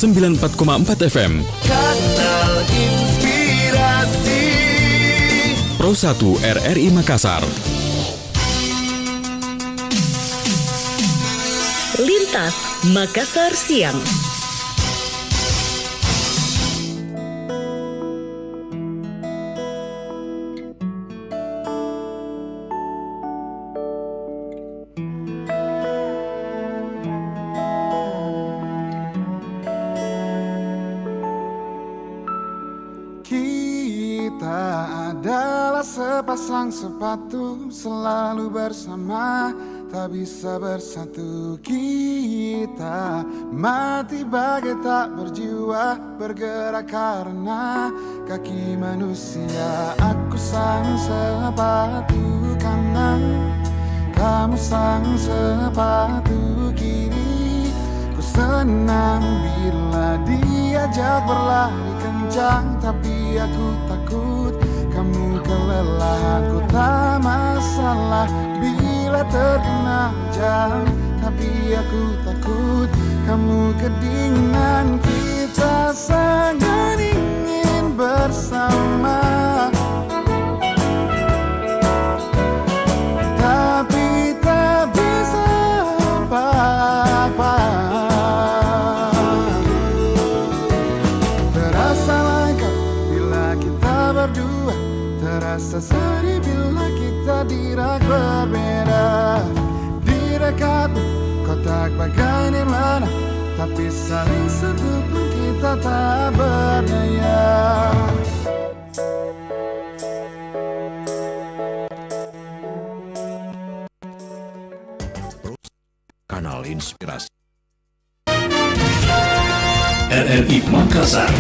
94,4 FM. Kanal Inspirasi Pro 1 RRI Makassar. Lintas Makassar Siang. Kita adalah sepasang sepatu, selalu bersama, tak bisa bersatu. Kita mati bagai tak berjiwa, bergerak karena kaki manusia. Aku sang sepatu kanan, kamu sang sepatu kiri. Ku senang bila diajak berlari kencang, tapi aku takut kamu kelelahan. Ku tak masalah bila terkena hujan, tapi aku takut kamu kedinginan. Kita sangat ingin bersama, tapi tak bisa apa-apa. Terasa lengkap bila kita berdua, terasa sedih bila kita dirak berbeda. Di dekatmu kotak bagai nirwana, tapi saling satu pun kita tak berdaya. Kanal Inspirasi RRI Makassar.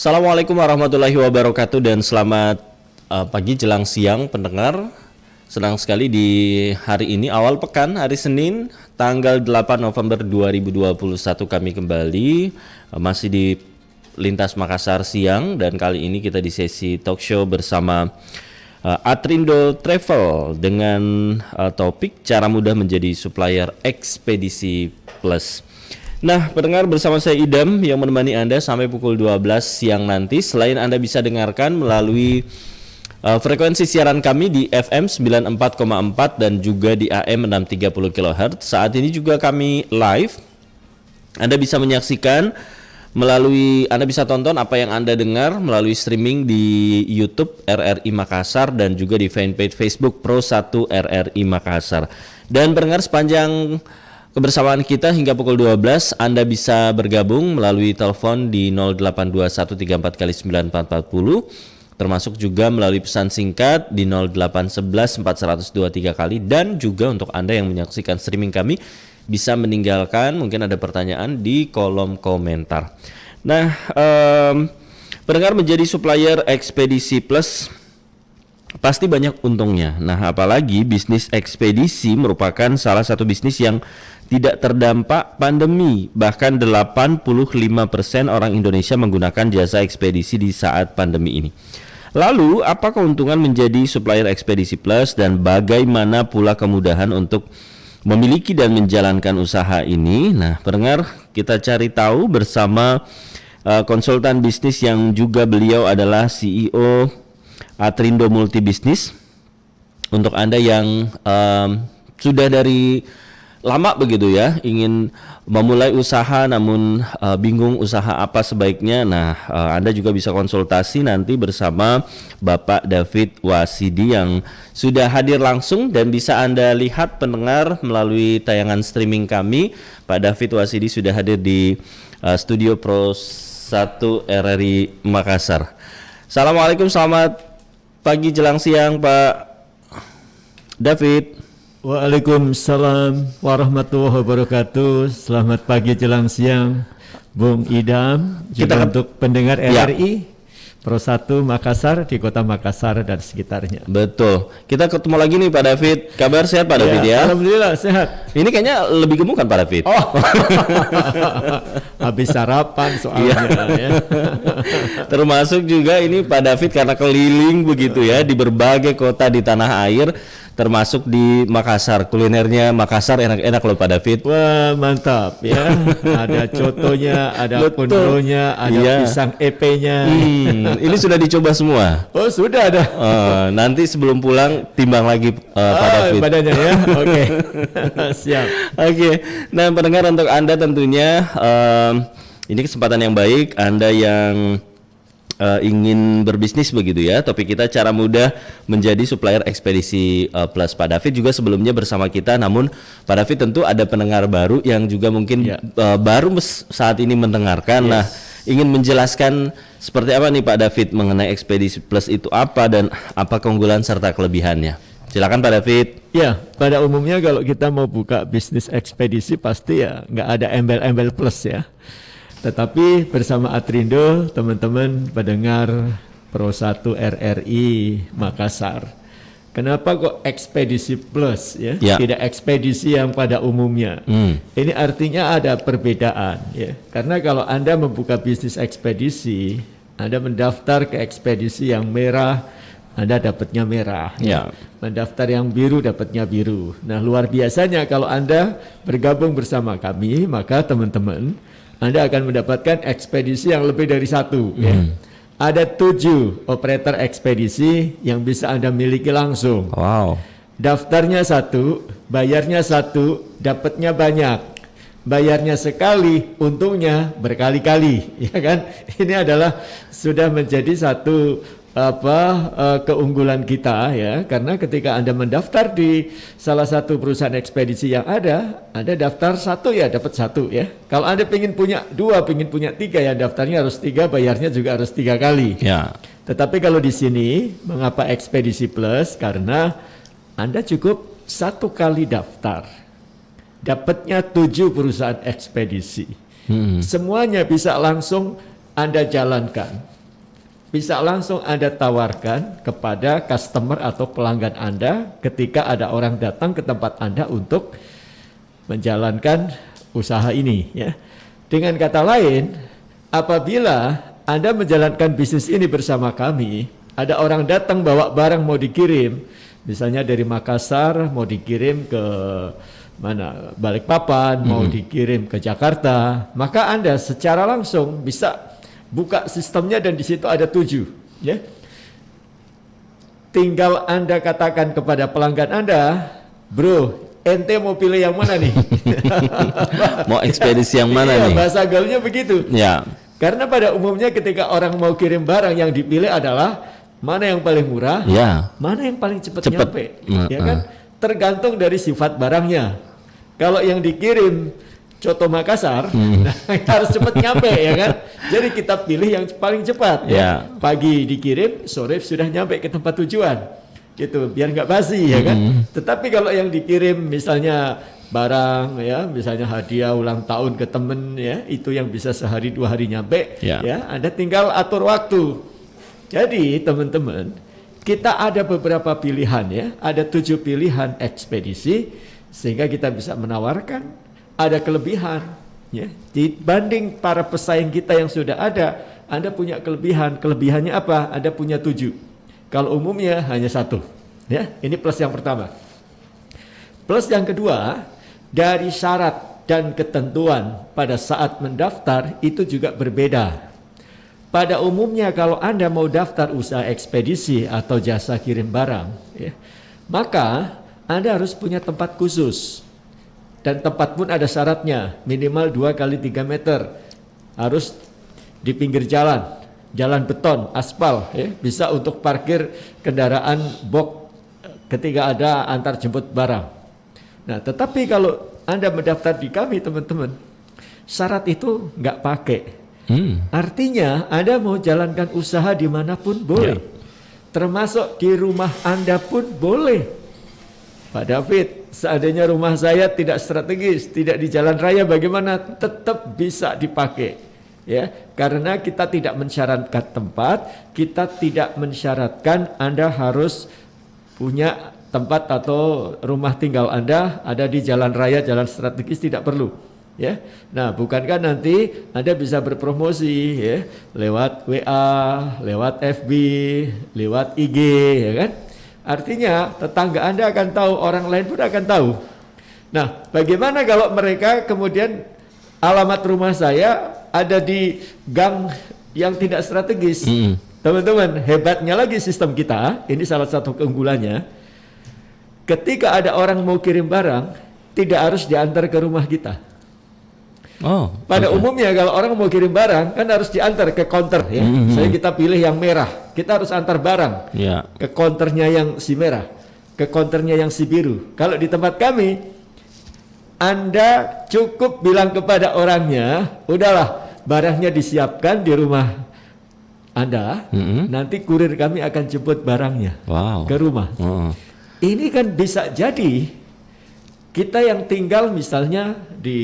Assalamualaikum warahmatullahi wabarakatuh dan selamat pagi jelang siang pendengar. Senang sekali di hari ini awal pekan, hari Senin tanggal 8 November 2021 kami kembali masih di Lintas Makassar Siang, dan kali ini kita di sesi talk show bersama Atrindo Travel dengan topik cara mudah menjadi supplier ekspedisi plus. Nah, pendengar, bersama saya Idam yang menemani Anda sampai pukul 12 siang nanti. Selain Anda bisa dengarkan melalui frekuensi siaran kami di FM 94,4 dan juga di AM 630 kHz. Saat ini juga kami live. Anda bisa menyaksikan Anda bisa tonton apa yang Anda dengar melalui streaming di YouTube RRI Makassar dan juga di fanpage Facebook Pro 1 RRI Makassar. Dan pendengar, sepanjang kebersamaan kita hingga pukul 12, Anda bisa bergabung melalui telepon di 082134 termasuk juga melalui pesan singkat di 0811 kali, dan juga untuk Anda yang menyaksikan streaming kami bisa meninggalkan mungkin ada pertanyaan di kolom komentar. Nah, pendengar, menjadi supplier ekspedisi plus pasti banyak untungnya. Nah, apalagi bisnis ekspedisi merupakan salah satu bisnis yang tidak terdampak pandemi. Bahkan 85% orang Indonesia menggunakan jasa ekspedisi di saat pandemi ini. Lalu, apa keuntungan menjadi supplier ekspedisi plus dan bagaimana pula kemudahan untuk memiliki dan menjalankan usaha ini? Nah, pendengar, kita cari tahu bersama konsultan bisnis yang juga beliau adalah CEO Atrindo Multibisnis. Untuk Anda yang sudah dari lama begitu ya, ingin memulai usaha namun bingung usaha apa sebaiknya. Nah, Anda juga bisa konsultasi nanti bersama Bapak David Wasidi yang sudah hadir langsung dan bisa Anda lihat pendengar melalui tayangan streaming kami. Pak David Wasidi sudah hadir di studio Pro 1 RRI Makassar. Assalamualaikum, selamat pagi jelang siang Pak David. Waalaikumsalam warahmatullahi wabarakatuh. Selamat pagi jelang siang Bung Idam, juga untuk pendengar RRI. Pro 1 Makassar di kota Makassar dan sekitarnya. Betul. Kita ketemu lagi nih Pak David. Kabar sehat Pak David ya? Alhamdulillah sehat. Ini kayaknya lebih gemuk kan Pak David? Oh, habis sarapan soalnya ya. Termasuk juga ini Pak David karena keliling begitu ya di berbagai kota di tanah air, termasuk di Makassar. Kulinernya Makassar enak-enak loh Pak David. Wah mantap ya. Ada cotonya, ada Betul. kondronya, ada Iya. pisang EP-nya. Ini sudah dicoba semua. Oh sudah ada. Nanti sebelum pulang timbang lagi Pak David. Badannya ya. Oke. Siap. Oke, nah pendengar untuk Anda tentunya ini kesempatan yang baik Anda yang ingin berbisnis begitu ya. Topik kita cara mudah menjadi supplier ekspedisi plus. Pak David juga sebelumnya bersama kita, namun Pak David tentu ada pendengar baru yang juga mungkin Ya. baru saat ini mendengarkan. Nah, ingin menjelaskan seperti apa nih Pak David mengenai ekspedisi plus itu apa dan apa keunggulan serta kelebihannya. Silakan Pak David. Ya, pada umumnya kalau kita mau buka bisnis ekspedisi pasti ya nggak ada embel-embel plus ya. Tetapi bersama Atrindo, teman-teman pendengar Pro 1 RRI Makassar, kenapa kok ekspedisi plus ya? Ya. Tidak ekspedisi yang pada umumnya. Ini artinya ada perbedaan ya. Karena kalau Anda membuka bisnis ekspedisi, Anda mendaftar ke ekspedisi yang merah, Anda dapatnya merah. Ya. Mendaftar yang biru dapatnya biru. Nah, luar biasanya kalau Anda bergabung bersama kami, maka teman-teman Anda akan mendapatkan ekspedisi yang lebih dari satu. Ya. Ada 7 operator ekspedisi yang bisa Anda miliki langsung. Wow. Daftarnya 1, bayarnya 1, dapatnya banyak. Bayarnya sekali, untungnya berkali-kali, ya kan? Ini adalah sudah menjadi satu keunggulan kita ya, karena ketika Anda mendaftar di salah satu perusahaan ekspedisi yang ada, Anda daftar 1 ya dapat 1 ya. Kalau Anda pengen punya 2, pengen punya 3 ya daftarnya harus 3, bayarnya juga harus 3 kali. Ya. Tetapi kalau di sini mengapa ekspedisi plus? Karena Anda cukup 1 kali daftar, dapatnya 7 perusahaan ekspedisi. Semuanya bisa langsung Anda jalankan. Bisa langsung Anda tawarkan kepada customer atau pelanggan Anda ketika ada orang datang ke tempat Anda untuk menjalankan usaha ini ya. Dengan kata lain, apabila Anda menjalankan bisnis ini bersama kami, ada orang datang bawa barang mau dikirim, misalnya dari Makassar mau dikirim ke mana, Balikpapan, mau dikirim ke Jakarta, maka Anda secara langsung bisa buka sistemnya dan di situ ada 7 ya. Tinggal Anda katakan kepada pelanggan Anda, bro, ente mau pilih yang mana nih? Mau ekspedisi yang mana Iya, nih? bahasa gaulnya begitu. Ya. Karena pada umumnya ketika orang mau kirim barang, yang dipilih adalah mana yang paling murah, Ya. mana yang paling cepat Cepet. nyampe, ya kan? Tergantung dari sifat barangnya. Kalau yang dikirim Coto Makassar, nah, harus cepat nyampe ya kan. Jadi kita pilih yang paling cepat ya. Pagi dikirim, sore sudah nyampe ke tempat tujuan. Gitu, biar nggak basi ya kan. Tetapi kalau yang dikirim misalnya barang ya, misalnya hadiah ulang tahun ke temen ya, itu yang bisa sehari 2 hari nyampe ya. Anda tinggal atur waktu. Jadi teman-teman, kita ada beberapa pilihan ya, ada 7 pilihan ekspedisi sehingga kita bisa menawarkan. Ada kelebihan ya, dibanding para pesaing kita yang sudah ada, Anda punya kelebihan. Kelebihannya apa? Anda punya 7. Kalau umumnya hanya 1 ya. Ini plus yang pertama. Plus yang kedua, dari syarat dan ketentuan pada saat mendaftar itu juga berbeda. Pada umumnya kalau Anda mau daftar usaha ekspedisi atau jasa kirim barang ya, maka Anda harus punya tempat khusus. Dan tempat pun ada syaratnya, minimal 2 kali 3 meter, harus di pinggir jalan, jalan beton, aspal, ya, bisa untuk parkir kendaraan box ketika ada antar jemput barang. Nah, tetapi kalau Anda mendaftar di kami teman-teman, syarat itu nggak pakai. Artinya Anda mau jalankan usaha dimanapun boleh, termasuk di rumah Anda pun boleh. Pak David, seandainya rumah saya tidak strategis, tidak di jalan raya, bagaimana? Tetap bisa dipakai. ya, karena kita tidak mensyaratkan tempat, kita tidak mensyaratkan Anda harus punya tempat atau rumah tinggal Anda ada di jalan raya, jalan strategis, tidak perlu. Ya, nah bukankah nanti Anda bisa berpromosi ya lewat WA, lewat FB, lewat IG, ya kan? Artinya tetangga Anda akan tahu, orang lain pun akan tahu. Nah, bagaimana kalau mereka kemudian alamat rumah saya ada di gang yang tidak strategis? Teman-teman, hebatnya lagi sistem kita, ini salah satu keunggulannya. Ketika ada orang mau kirim barang, tidak harus diantar ke rumah kita. Pada umumnya kalau orang mau kirim barang kan harus diantar ke counter ya. Saya kita pilih yang merah, kita harus antar barang ke counternya yang si merah, ke counternya yang si biru. Kalau di tempat kami, Anda cukup bilang kepada orangnya, udahlah barangnya disiapkan di rumah Anda, nanti kurir kami akan jemput barangnya ke rumah. Ini kan bisa jadi kita yang tinggal misalnya di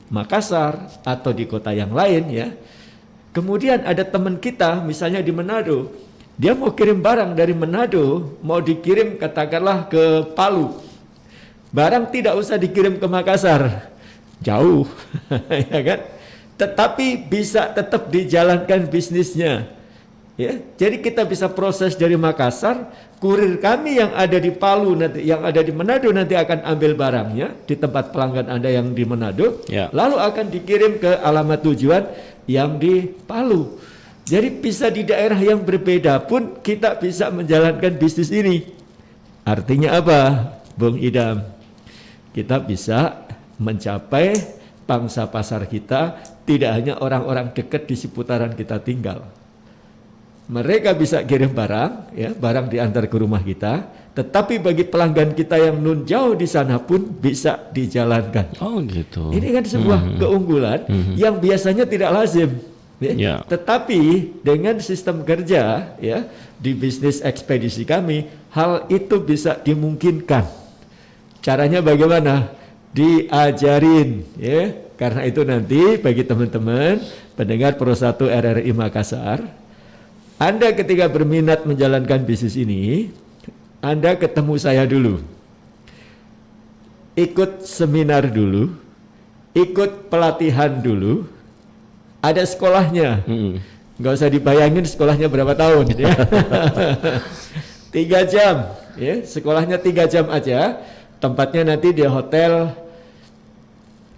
Makassar atau di kota yang lain ya, kemudian ada teman kita misalnya di Manado, dia mau kirim barang dari Manado, mau dikirim katakanlah ke Palu, barang tidak usah dikirim ke Makassar, jauh, ya kan? Tetapi bisa tetap dijalankan bisnisnya. Ya, jadi kita bisa proses dari Makassar, kurir kami yang ada di Palu nanti, yang ada di Manado nanti akan ambil barangnya di tempat pelanggan Anda yang di Manado, lalu akan dikirim ke alamat tujuan yang di Palu. Jadi bisa di daerah yang berbeda pun kita bisa menjalankan bisnis ini. Artinya apa, Bung Idam? Kita bisa mencapai pangsa pasar kita, tidak hanya orang-orang dekat di seputaran kita tinggal. Mereka bisa kirim barang, ya, barang diantar ke rumah kita, tetapi bagi pelanggan kita yang nun jauh di sana pun bisa dijalankan. Oh gitu. Ini kan sebuah keunggulan yang biasanya tidak lazim. Ya. Tetapi dengan sistem kerja ya di bisnis ekspedisi kami, hal itu bisa dimungkinkan. Caranya bagaimana? Diajarin, ya. Karena itu nanti bagi teman-teman pendengar Pro 1 RRI Makassar, Anda ketika berminat menjalankan bisnis ini, Anda ketemu saya dulu. Ikut seminar dulu, ikut pelatihan dulu, ada sekolahnya. Nggak usah dibayangin sekolahnya berapa tahun. Ya. 3 jam, ya. Sekolahnya 3 jam aja. Tempatnya nanti di Hotel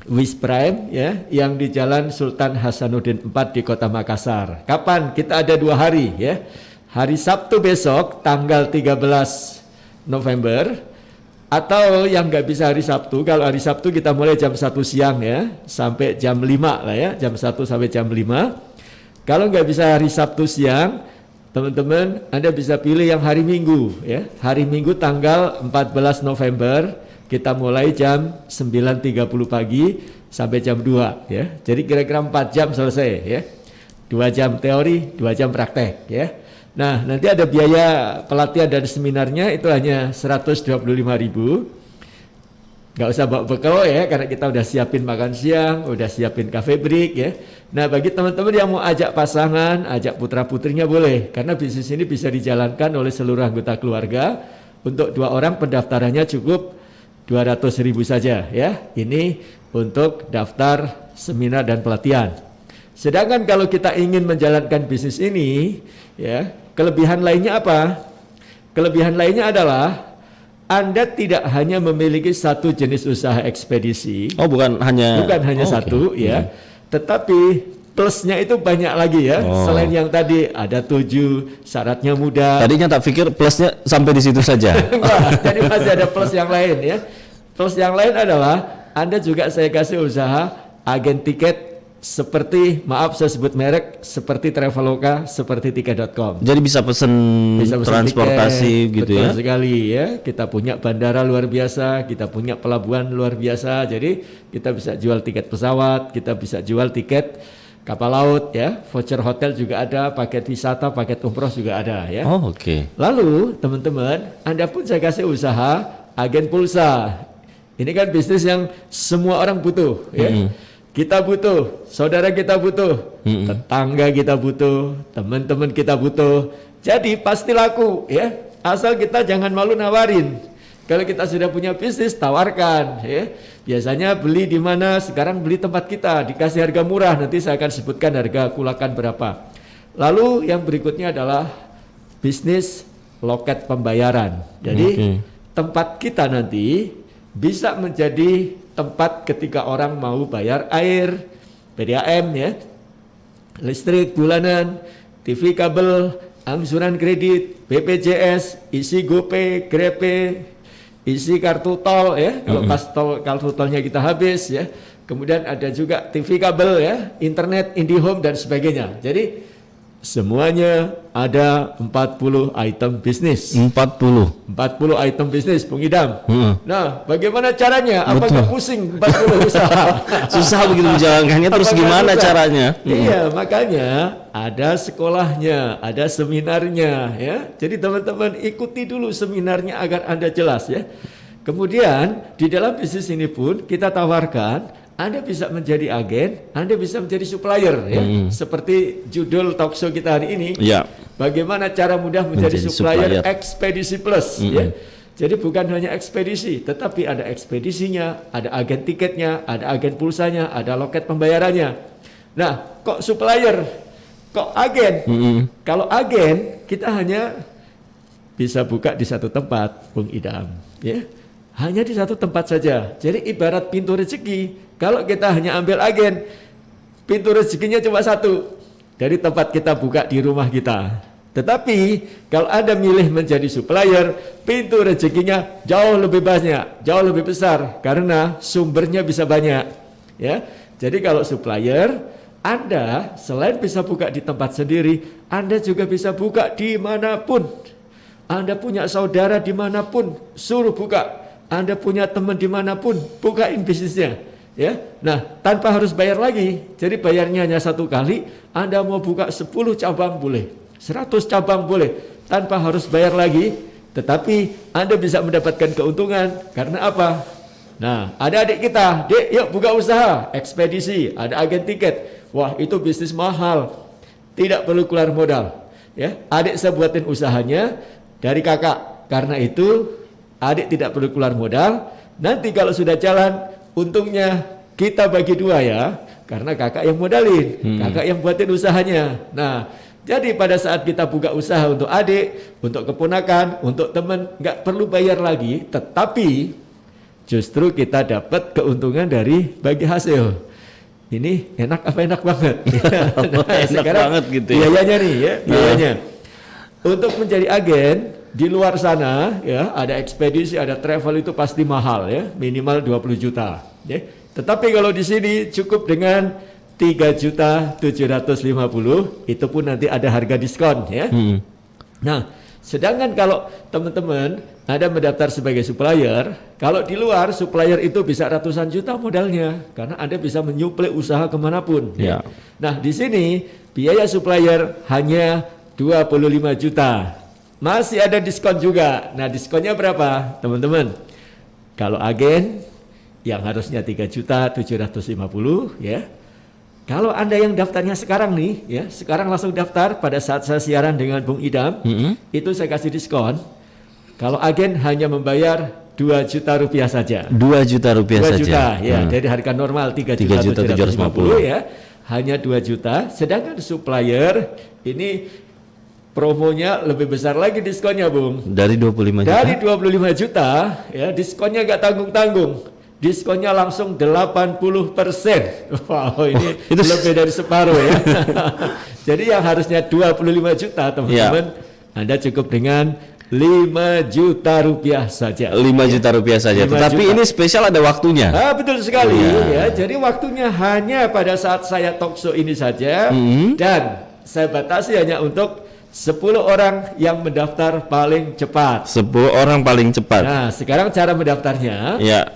Wis Prime ya, yang di Jalan Sultan Hasanuddin 4 di Kota Makassar. Kapan? Kita ada 2 hari ya. Hari Sabtu besok tanggal 13 November, atau yang nggak bisa hari Sabtu, kalau hari Sabtu kita mulai jam 1 siang ya, sampai jam 5 lah ya, jam 1 sampai jam 5. Kalau nggak bisa hari Sabtu siang, teman-teman Anda bisa pilih yang hari Minggu ya. Hari Minggu tanggal 14 November, kita mulai jam 9.30 pagi sampai jam 2 ya. Jadi kira-kira 4 jam selesai ya. 2 jam teori, 2 jam praktek ya. Nah, nanti ada biaya pelatihan dan seminarnya itu hanya 125.000. Nggak usah bawa bekal ya, karena kita udah siapin makan siang, udah siapin cafe break ya. Nah, bagi teman-teman yang mau ajak pasangan, ajak putra-putrinya boleh, karena bisnis ini bisa dijalankan oleh seluruh anggota keluarga. Untuk 2 orang pendaftarannya cukup 200.000 saja ya. Ini untuk daftar seminar dan pelatihan. Sedangkan kalau kita ingin menjalankan bisnis ini ya, kelebihan lainnya apa? Kelebihan lainnya adalah Anda tidak hanya memiliki satu jenis usaha ekspedisi. Oh, bukan hanya satu ya. Tetapi plusnya itu banyak lagi ya. Selain yang tadi ada 7, syaratnya mudah. Tadinya tak pikir plusnya sampai di situ saja. Enggak, jadi masih ada plus yang lain ya. Plus yang lain adalah Anda juga saya kasih usaha agen tiket seperti, maaf saya sebut merek, seperti Traveloka, seperti tiket.com. Jadi bisa pesen transportasi tiket, gitu ya. Betul sekali ya. Kita punya bandara luar biasa, kita punya pelabuhan luar biasa. Jadi kita bisa jual tiket pesawat, kita bisa jual tiket kapal laut ya, voucher hotel juga ada, paket wisata, paket umroh juga ada ya. Oh, oke. Lalu teman-teman, Anda pun saya kasih usaha agen pulsa. Ini kan bisnis yang semua orang butuh ya. kita butuh, saudara kita butuh, tetangga kita butuh, teman-teman kita butuh. Jadi pasti laku ya. Asal kita jangan malu nawarin. Kalau kita sudah punya bisnis, tawarkan ya. Biasanya beli di mana? Sekarang beli tempat kita, dikasih harga murah. Nanti saya akan sebutkan harga kulakan berapa. Lalu yang berikutnya adalah bisnis loket pembayaran. Jadi tempat kita nanti bisa menjadi tempat ketika orang mau bayar air, PDAM ya, listrik bulanan, TV kabel, angsuran kredit, BPJS, isi GoPay, GrabPay, isi kartu tol ya, kalau pas kartu tolnya kita habis ya. Kemudian ada juga TV kabel ya, internet, IndiHome dan sebagainya. Jadi semuanya ada 40 item bisnis. 40 item bisnis, Bung Idam. Nah, bagaimana caranya? Apa nggak pusing 40 usaha? Susah begitu menjalankannya, terus Apakah gimana susah? caranya? Iya, makanya ada sekolahnya, ada seminarnya ya. Jadi teman-teman ikuti dulu seminarnya agar Anda jelas ya. Kemudian di dalam bisnis ini pun kita tawarkan Anda bisa menjadi agen, Anda bisa menjadi supplier ya. Seperti judul talk show kita hari ini. Ya. Bagaimana cara mudah menjadi supplier Ekspedisi Plus ya. Jadi bukan hanya ekspedisi, tetapi ada ekspedisinya, ada agen tiketnya, ada agen pulsanya, ada loket pembayarannya. Nah, kok supplier? Kok agen? Kalau agen, kita hanya bisa buka di satu tempat, Bung Idam ya. Hanya di satu tempat saja. Jadi ibarat pintu rezeki. Kalau kita hanya ambil agen, pintu rezekinya cuma satu. Dari tempat kita buka di rumah kita. Tetapi kalau Anda milih menjadi supplier, pintu rezekinya jauh lebih banyak, jauh lebih besar. Karena sumbernya bisa banyak. Ya. Jadi kalau supplier, Anda selain bisa buka di tempat sendiri, Anda juga bisa buka dimanapun. Anda punya saudara dimanapun, suruh buka. Anda punya teman dimanapun, bukain bisnisnya, ya. Nah, tanpa harus bayar lagi. Jadi bayarnya hanya satu kali. Anda mau buka 10 cabang boleh, 100 cabang boleh, tanpa harus bayar lagi. Tetapi Anda bisa mendapatkan keuntungan karena apa? Nah, ada adik kita, Dek, yuk buka usaha, ekspedisi, ada agen tiket. Wah, itu bisnis mahal, tidak perlu keluar modal. Ya, adik saya buatin usahanya dari kakak. Karena itu adik tidak perlu keluar modal. Nanti kalau sudah jalan, untungnya kita bagi dua ya. Karena kakak yang modalin, kakak yang buatin usahanya. Nah, jadi pada saat kita buka usaha untuk adik, untuk keponakan, untuk teman, nggak perlu bayar lagi. Tetapi justru kita dapat keuntungan dari bagi hasil. Ini enak apa enak banget? Nah, Enak banget gitu ya. Biayanya nih ya, biayanya. Untuk menjadi agen di luar sana ya, ada ekspedisi, ada travel itu pasti mahal ya, minimal 20 juta ya. Tetapi kalau di sini cukup dengan 3.750.000, itu pun nanti ada harga diskon ya. Nah, sedangkan kalau teman-teman ada mendaftar sebagai supplier, kalau di luar supplier itu bisa ratusan juta modalnya karena Anda bisa menyuplai usaha kemanapun ya. Nah, di sini biaya supplier hanya 25 juta. Masih ada diskon juga. Nah, diskonnya berapa, teman-teman? Kalau agen yang harusnya 3.750.000 ya. Kalau Anda yang daftarnya sekarang nih ya, sekarang langsung daftar pada saat saya siaran dengan Bung Idam, itu saya kasih diskon. Kalau agen hanya membayar 2 juta rupiah saja. 2 juta rupiah 2 saja. juta ya, dari harga normal 3.750.000 ya. Hanya 2 juta, sedangkan supplier ini promonya lebih besar lagi diskonnya, Bung. Dari 25 juta? Dari 25 juta, ya diskonnya nggak tanggung-tanggung. Diskonnya langsung 80%. Wow, ini itu lebih dari separuh ya. Jadi yang harusnya 25 juta, teman-teman, Anda cukup dengan 5 juta rupiah saja. 5 juta rupiah saja. 5 Tetapi juta. ini spesial ada waktunya. Betul sekali Ya. ya. Jadi waktunya hanya pada saat saya talk show ini saja, dan saya batasi hanya untuk 10 orang yang mendaftar paling cepat. 10 orang paling cepat. Nah, sekarang cara mendaftarnya Ya.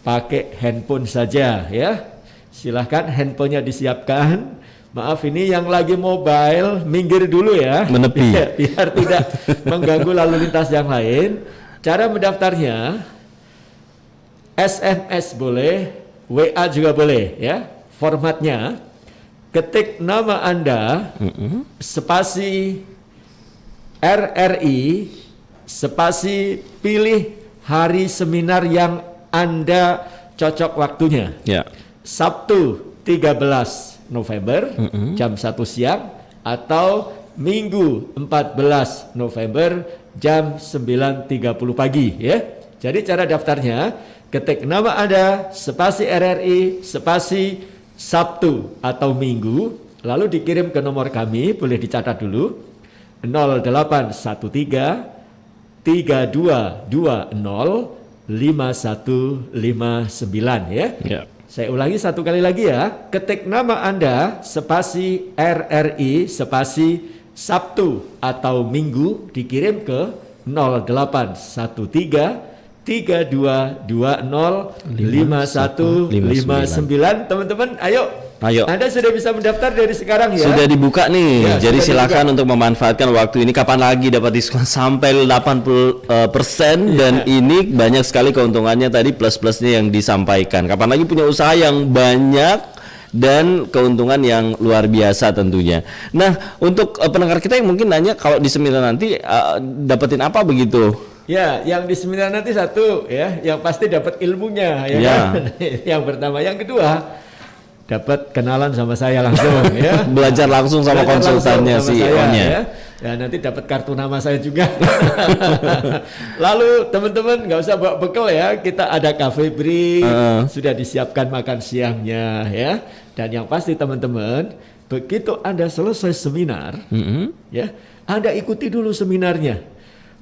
pakai handphone saja ya. Silahkan handphonenya disiapkan. Maaf, ini yang lagi mobile minggir dulu ya. Menepi. Biar tidak mengganggu lalu lintas yang lain. Cara mendaftarnya SMS boleh, WA juga boleh ya. Formatnya ketik nama Anda spasi RRI spasi pilih hari seminar yang Anda cocok waktunya. Ya. Sabtu 13 November jam 1 siang atau Minggu 14 November jam 9.30 pagi ya. Jadi cara daftarnya ketik nama Anda spasi RRI spasi Sabtu atau Minggu lalu dikirim ke nomor kami, boleh dicatat dulu 0813 3220 5159 ya. Ya. Saya ulangi satu kali lagi ya. Ketik nama Anda spasi RRI spasi Sabtu atau Minggu dikirim ke 0813 3220 5159. Teman-teman, ayo. Anda sudah bisa mendaftar dari sekarang ya. Sudah dibuka nih. Ya, jadi sudah silakan dibuka. untuk memanfaatkan waktu ini. Kapan lagi dapat diskon sampai 80% dan ini banyak sekali keuntungannya tadi plus-plusnya yang disampaikan. Kapan lagi punya usaha yang banyak dan keuntungan yang luar biasa tentunya. Nah, untuk pendengar kita yang mungkin nanya kalau di seminar nanti dapetin apa begitu? Ya, yang di seminar nanti satu ya, yang pasti dapat ilmunya ya. Kan? Yang pertama, yang kedua dapat kenalan sama saya langsung ya. Belajar langsung sama konsultannya CEO-nya. Ya. Ya, nanti dapat kartu nama saya juga. Lalu teman-teman nggak usah bawa bekal ya, kita ada cafe break, sudah disiapkan makan siangnya ya. Dan yang pasti teman-teman, begitu Anda selesai seminar, ya, Anda ikuti dulu seminarnya.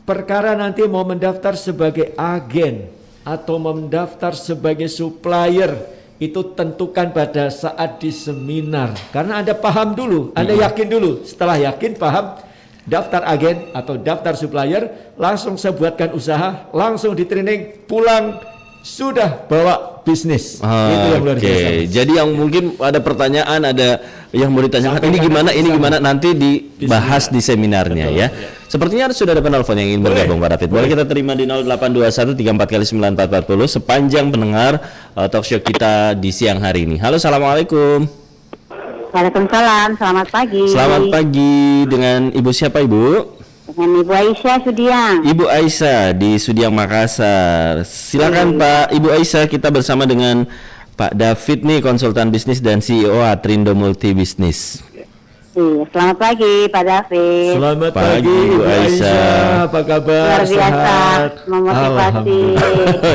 Perkara nanti mau mendaftar sebagai agen atau mendaftar sebagai supplier, itu tentukan pada saat di seminar. Karena Anda paham dulu, Anda yakin dulu. Setelah yakin, paham, daftar agen atau daftar supplier, langsung saya buatkan usaha, langsung di training, pulang sudah bawa bisnis. Itu yang luar biasa. Jadi yang mungkin ada pertanyaan, ada yang mau ditanyakan, ini gimana nanti dibahas di seminarnya. Betul, ya. Sepertinya sudah ada penelpon yang ingin bergabung Pak David. Boleh kita terima di 0821 34 kali 9440 sepanjang pendengar talk show kita di siang hari ini. Halo, assalamualaikum. Waalaikumsalam, selamat pagi. Selamat pagi, dengan Ibu siapa Ibu? Dengan Ibu Aisyah Sudiang. Ibu Aisyah di Sudiang Makassar. Silakan Pak Ibu Aisyah, kita bersama dengan Pak David nih, konsultan bisnis dan CEO Atrindo Multi Bisnis. Iya, selamat pagi Pak David. Selamat Pagi, pagi Bu Bu Aisyah. Apa kabar? Luar biasa, Sehat? memotivasi.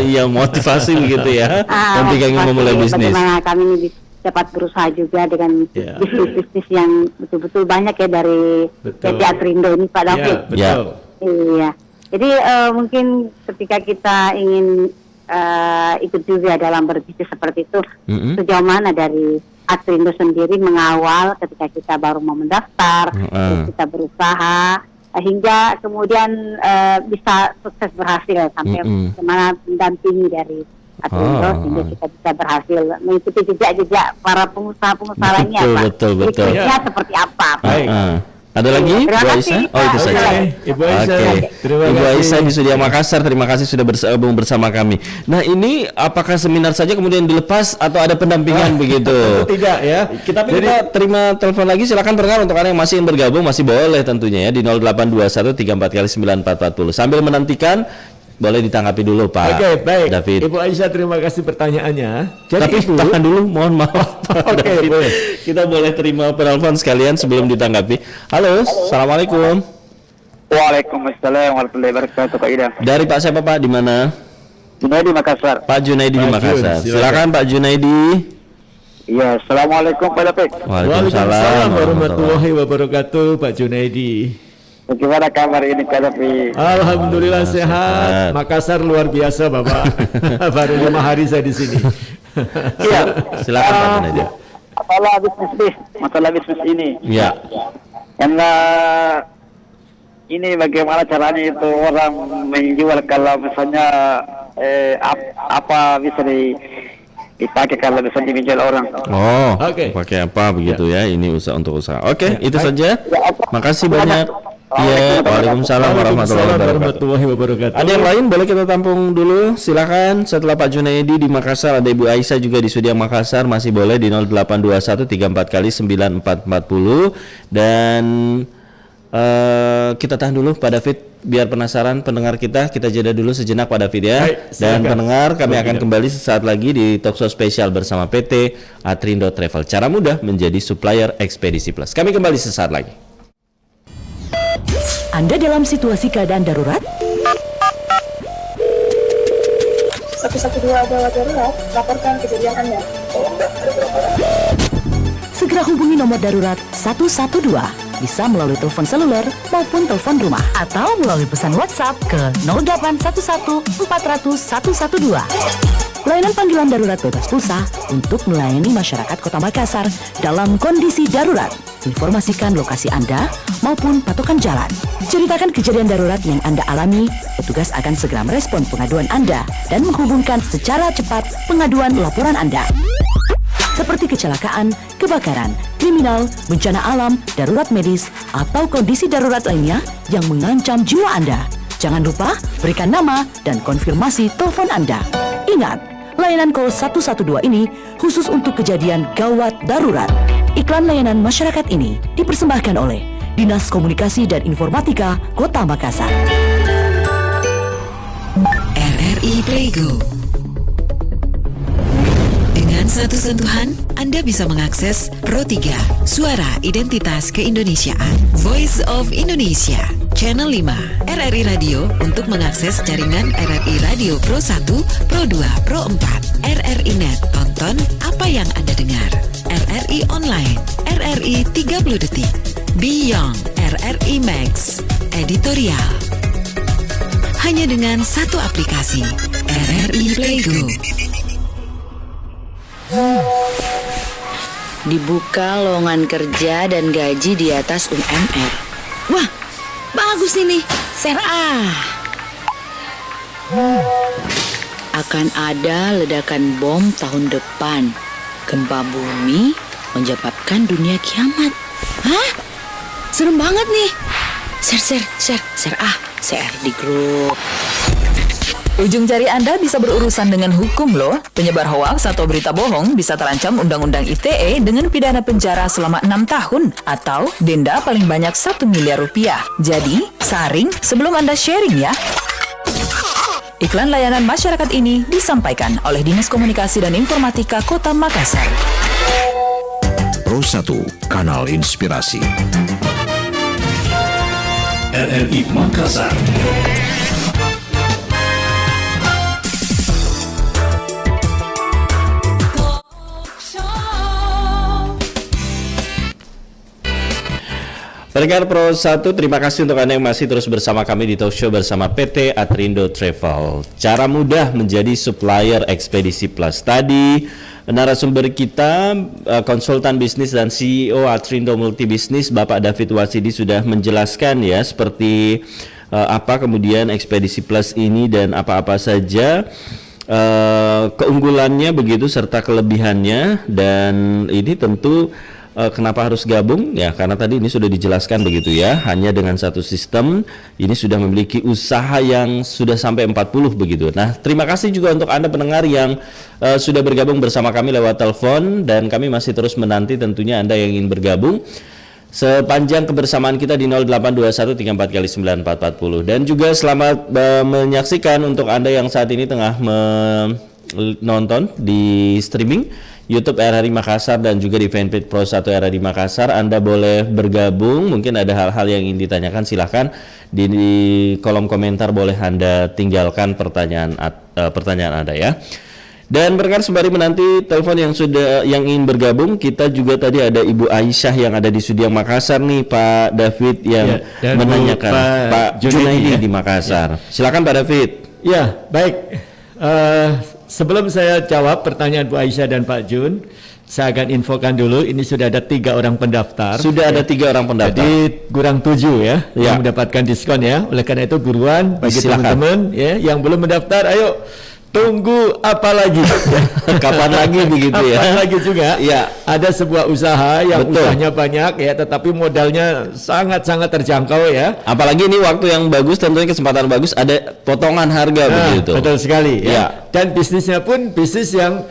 Iya, motivasi begitu ya. Nanti ingin motivasi memulai bisnis. Bagaimana kami ini dapat berusaha juga dengan Ya. bisnis-bisnis yang betul-betul banyak ya dari Betul. PT Atrindo ini Pak David. Ya, betul. Iya. Jadi mungkin ketika kita ingin ikut juga dalam berbisnis seperti itu, sejauh mana dari Atrindo sendiri mengawal ketika kita baru mau mendaftar, terus kita berusaha hingga kemudian bisa sukses berhasil sampai kemana mendampingi dari Atrindo sehingga kita bisa berhasil mengikuti jejak-jejak para pengusaha-pengusaha lainnya Pak. Betul. Bisnisnya seperti apa Pak? Baik. Ada lagi Bu Terima kasih, Aisyah? Oh, itu Pak. saja. Oke, Ibu Aisyah. Oke. Terima Ibu kasih. Aisyah di Sudiang Makassar, terima kasih sudah bergabung bersama kami. Nah, ini apakah seminar saja kemudian dilepas atau ada pendampingan begitu? Tidak ya. Kita terima telepon lagi, silakan pendengar untuk kalian yang masih ingin bergabung masih boleh tentunya ya di 0821 34 kali 9440. Sambil menantikan boleh ditanggapi dulu Pak Oke, baik. David. Ibu Aisyah, terima kasih pertanyaannya. Jadi Tapi Ibu, tahan dulu, mohon maaf Pak Oke, David. boleh. Kita boleh terima penelpon sekalian sebelum ditanggapi. Halo, assalamualaikum. Waalaikumsalam warahmatullahi wabarakatuh Pak Ida. Dari Pak siapa Pak? Di mana? Junaidi Makassar. Pak Junaidi di Pak Makassar. Jun, Silakan Pak Junaidi. Iya, assalamualaikum Pak David. Waalaikumsalam warahmatullahi wabarakatuh Pak Junaidi. Bagaimana kabar ini Pak David? Alhamdulillah sehat. sehat. Makassar luar biasa Bapak. Baru 5 hari saya di sini. Iya. Silakan Pak Junaidi. Masalah bisnis ini. Ya. Karena ini bagaimana caranya itu orang menjual kalau misalnya apa bisa dipakai kalau misalnya dijual orang. Oh, Oke. pakai apa begitu ya? Ini usaha untuk usaha. Oke, itu baik. saja. Makasih banyak. Iya, waalaikumsalam warahmatullahi wabarakatuh. Ada yang lain boleh kita tampung dulu, silakan. Setelah Pak Junaidi di Makassar, ada Ibu Aisyah juga di Sudiang Makassar, masih boleh di 0821 34 kali 9440. Dan kita tahan dulu Pak David, biar penasaran pendengar kita jeda dulu sejenak Pak David ya. Baik, dan pendengar, kami akan kembali sesaat lagi di Talkshow spesial bersama PT Atrindo Travel. Cara mudah menjadi supplier Ekspedisi Plus. Kami kembali sesaat lagi. Anda dalam situasi keadaan darurat? 112 gawat darurat, laporkan kejadian Anda. Segera hubungi nomor darurat 112, bisa melalui telepon seluler maupun telepon rumah, atau melalui pesan WhatsApp ke 0811 400 112. Layanan panggilan darurat bebas pulsa untuk melayani masyarakat Kota Makassar dalam kondisi darurat. Informasikan lokasi Anda maupun patokan jalan. Ceritakan kejadian darurat yang Anda alami, petugas akan segera merespon pengaduan Anda dan menghubungkan secara cepat pengaduan laporan Anda. Seperti kecelakaan, kebakaran, kriminal, bencana alam, darurat medis, atau kondisi darurat lainnya yang mengancam jiwa Anda. Jangan lupa berikan nama dan konfirmasi telepon Anda. Ingat, layanan call 112 ini khusus untuk kejadian gawat darurat. Iklan layanan masyarakat ini dipersembahkan oleh Dinas Komunikasi dan Informatika Kota Makassar. RRI Playgo. Dengan satu sentuhan, Anda bisa mengakses Pro 3, Suara Identitas Keindonesiaan, Voice of Indonesia, Channel 5, RRI Radio untuk mengakses jaringan RRI Radio Pro 1, Pro 2, Pro 4, RRI Net, tonton apa yang Anda dengar, RRI Online, RRI 30 Detik, Beyond, RRI Max, Editorial. Hanya dengan satu aplikasi, RRI Playgo. Dibuka lowongan kerja dan gaji di atas UMR. Wah, bagus ini, share ah. Akan ada ledakan bom tahun depan. Gempa bumi menyebabkan dunia kiamat. Hah? Serem banget nih. Share ah, share di grup. Ujung jari Anda bisa berurusan dengan hukum loh. Penyebar hoaks atau berita bohong bisa terancam Undang-Undang ITE dengan pidana penjara selama 6 tahun atau denda paling banyak 1 miliar rupiah. Jadi, saring sebelum Anda sharing ya. Iklan layanan masyarakat ini disampaikan oleh Dinas Komunikasi dan Informatika Kota Makassar. Pro 1, Kanal Inspirasi. RRI Makassar. Pendengar Pro 1, terima kasih untuk Anda yang masih terus bersama kami di talk show bersama PT Atrindo Travel. Cara mudah menjadi supplier Ekspedisi Plus. Tadi narasumber kita, konsultan bisnis dan CEO Atrindo Multibisnis, Bapak David Wasidi sudah menjelaskan ya seperti apa kemudian Ekspedisi Plus ini dan apa-apa saja keunggulannya begitu serta kelebihannya. Dan ini tentu kenapa harus gabung? Ya karena tadi ini sudah dijelaskan begitu ya. Hanya dengan satu sistem ini sudah memiliki usaha yang sudah sampai 40 begitu. Nah, terima kasih juga untuk Anda pendengar yang sudah bergabung bersama kami lewat telepon. Dan kami masih terus menanti tentunya Anda yang ingin bergabung sepanjang kebersamaan kita di 0821 34 kali 9440. Dan juga selamat menyaksikan untuk Anda yang saat ini tengah menonton di streaming YouTube RRI Makassar dan juga di fanpage Pro 1 RRI Makassar. Anda boleh bergabung, mungkin ada hal-hal yang ingin ditanyakan, silahkan di kolom komentar boleh Anda tinggalkan pertanyaan Anda ya. Dan berkat sembari menanti telepon yang ingin bergabung, kita juga tadi ada Ibu Aisyah yang ada di Sudiang Makassar nih, Pak David yang menanyakan Pak Junaidi di Makassar. Silakan Pak David. Ya, baik. Sebelum saya jawab pertanyaan Bu Aisyah dan Pak Jun, saya akan infokan dulu, ini sudah ada 3 orang pendaftar. Sudah ada 3 orang pendaftar. Jadi kurang 7 ya, yang mendapatkan diskon ya. Oleh karena itu buruan bagi teman-teman ya yang belum mendaftar, ayo tunggu apa lagi? Kapan lagi begitu ya? Kapan lagi juga? Ya. Ada sebuah usaha yang usahanya banyak ya, tetapi modalnya sangat-sangat terjangkau ya. Apalagi ini waktu yang bagus, tentunya kesempatan bagus, ada potongan harga begitu. Betul sekali ya. Ya. Dan bisnisnya pun bisnis yang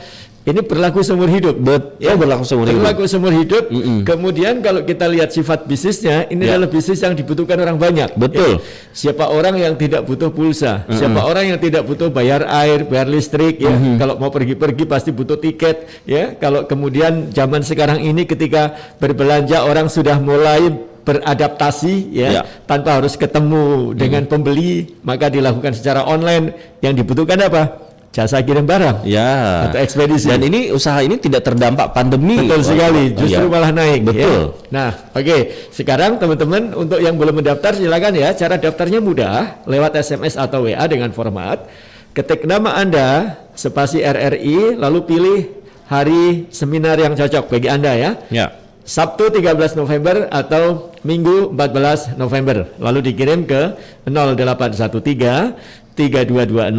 ini berlaku seumur hidup. Berlaku seumur hidup. Berlaku seumur hidup. Kemudian kalau kita lihat sifat bisnisnya, ini adalah bisnis yang dibutuhkan orang banyak. Betul. Ya. Siapa orang yang tidak butuh pulsa? Siapa orang yang tidak butuh bayar air, bayar listrik? Ya. Kalau mau pergi-pergi pasti butuh tiket. Ya. Kalau kemudian zaman sekarang ini ketika berbelanja orang sudah mulai beradaptasi ya, tanpa harus ketemu dengan pembeli, maka dilakukan secara online. Yang dibutuhkan apa? Jasa kirim barang atau ekspedisi. Dan ini usaha ini tidak terdampak pandemi. Betul sekali, justru malah naik. Betul. Ya. Nah, oke. Sekarang teman-teman untuk yang belum mendaftar silakan ya. Cara daftarnya mudah, lewat SMS atau WA dengan format ketik nama Anda spasi RRI lalu pilih hari seminar yang cocok bagi Anda ya. Sabtu 13 November atau Minggu 14 November. Lalu dikirim ke 0813 3220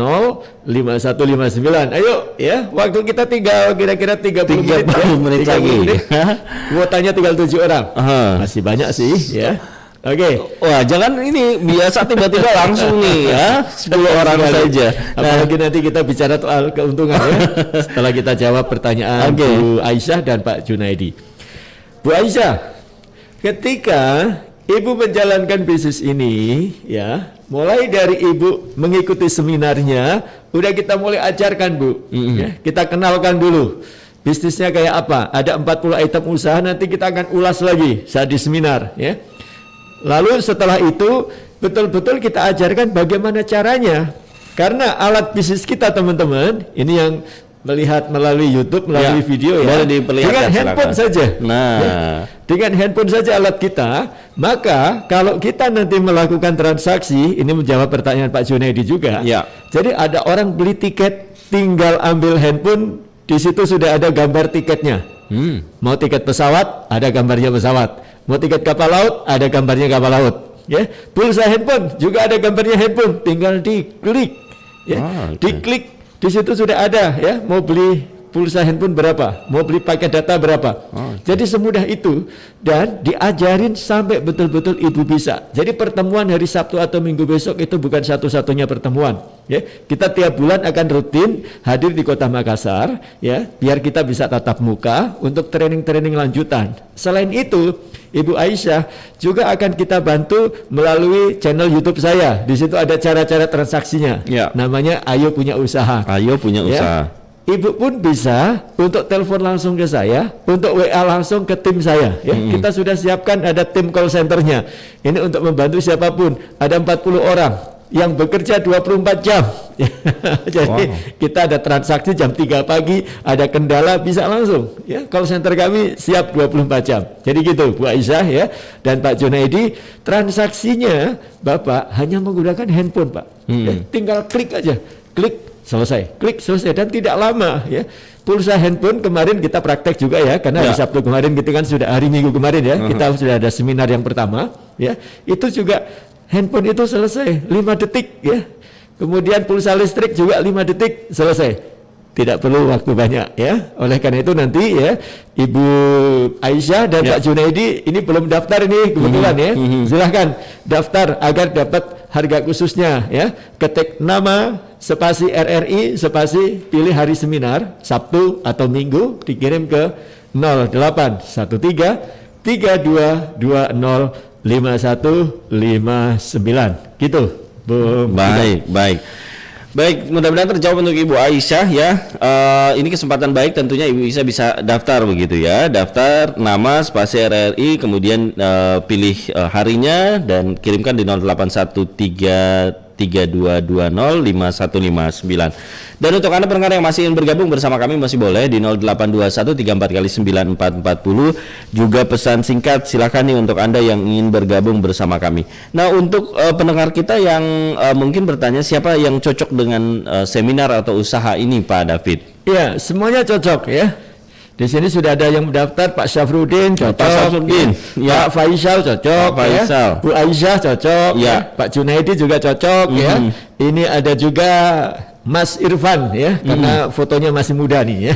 5159. Ayo ya, waktu kita tinggal kira-kira 30 menit lagi. Kuotanya tinggal 7 orang. Masih banyak sih ya. Oke. Wah, jangan ini biasa tiba-tiba langsung nih ya. 10 orang saja. Apalagi nanti kita bicara soal keuntungan ya. Setelah kita jawab pertanyaan Bu Aisyah dan Pak Junaidi. Bu Aisyah, ketika Ibu menjalankan bisnis ini ya, mulai dari Ibu mengikuti seminarnya, udah kita mulai ajarkan Bu, ya, kita kenalkan dulu bisnisnya kayak apa. Ada 40 item usaha, nanti kita akan ulas lagi saat di seminar ya. Lalu setelah itu betul-betul kita ajarkan bagaimana caranya. Karena alat bisnis kita teman-teman, ini yang melihat melalui YouTube, melalui video ya, dengan handphone saja. Dengan handphone saja alat kita, maka kalau kita nanti melakukan transaksi, ini menjawab pertanyaan Pak Junaidi juga. Jadi ada orang beli tiket, tinggal ambil handphone, di situ sudah ada gambar tiketnya. Mau tiket pesawat, ada gambarnya pesawat. Mau tiket kapal laut, ada gambarnya kapal laut. Ya, pulsa handphone juga ada gambarnya handphone, tinggal diklik. Ya, diklik. Di situ sudah ada ya, mau beli pulsa handphone berapa, mau beli paket data berapa. Jadi semudah itu dan diajarin sampai betul-betul Ibu bisa. Jadi pertemuan hari Sabtu atau Minggu besok itu bukan satu-satunya pertemuan. Ya, kita tiap bulan akan rutin hadir di Kota Makassar ya, biar kita bisa tatap muka untuk training-training lanjutan. Selain itu, Ibu Aisyah juga akan kita bantu melalui channel YouTube saya. Di situ ada cara-cara transaksinya. Namanya Ayo Punya Usaha. Ayo Punya Usaha. Ibu pun bisa untuk telepon langsung ke saya, untuk WA langsung ke tim saya. Ya, kita sudah siapkan ada tim call centernya. Ini untuk membantu siapapun. Ada 40 orang yang bekerja 24 jam. Jadi kita ada transaksi jam 3 pagi, ada kendala bisa langsung. Ya, call center kami siap 24 jam. Jadi gitu Bu Aisyah ya dan Pak Junaidi, transaksinya Bapak hanya menggunakan handphone Pak. Ya, tinggal klik aja, klik selesai, klik selesai dan tidak lama ya. Pulsa handphone kemarin kita praktek juga ya, karena hari Sabtu kemarin kita kan sudah hari Minggu kemarin ya, kita sudah ada seminar yang pertama ya. Itu juga handphone itu selesai 5 detik ya. Kemudian pulsa listrik juga 5 detik selesai. Tidak perlu waktu banyak ya. Oleh karena itu nanti ya Ibu Aisyah dan Pak Junaidi ini belum daftar ini kebetulan ya. Silahkan daftar agar dapat harga khususnya ya. Ketik nama spasi RRI spasi pilih hari seminar Sabtu atau Minggu, dikirim ke 0813 3220 5159 gitu. Baik, mudah-mudahan terjawab untuk Ibu Aisyah ya. Ini kesempatan baik tentunya Ibu Aisyah bisa daftar begitu ya. Daftar nama spasi RRI, kemudian pilih harinya dan kirimkan di 0813 3220 5159. Dan untuk Anda pendengar yang masih ingin bergabung bersama kami masih boleh di 0821 34 kali 9440. Juga pesan singkat silakan nih untuk Anda yang ingin bergabung bersama kami. Nah, untuk pendengar kita yang mungkin bertanya siapa yang cocok dengan seminar atau usaha ini Pak David? Ya, semuanya cocok ya. Di sini sudah ada yang mendaftar, Pak Syafruddin cocok, Pak Faisal cocok, ya. Bu Aisyah cocok, Pak Junaidi juga cocok ya. Ini ada juga Mas Irfan ya, karena fotonya masih muda nih ya.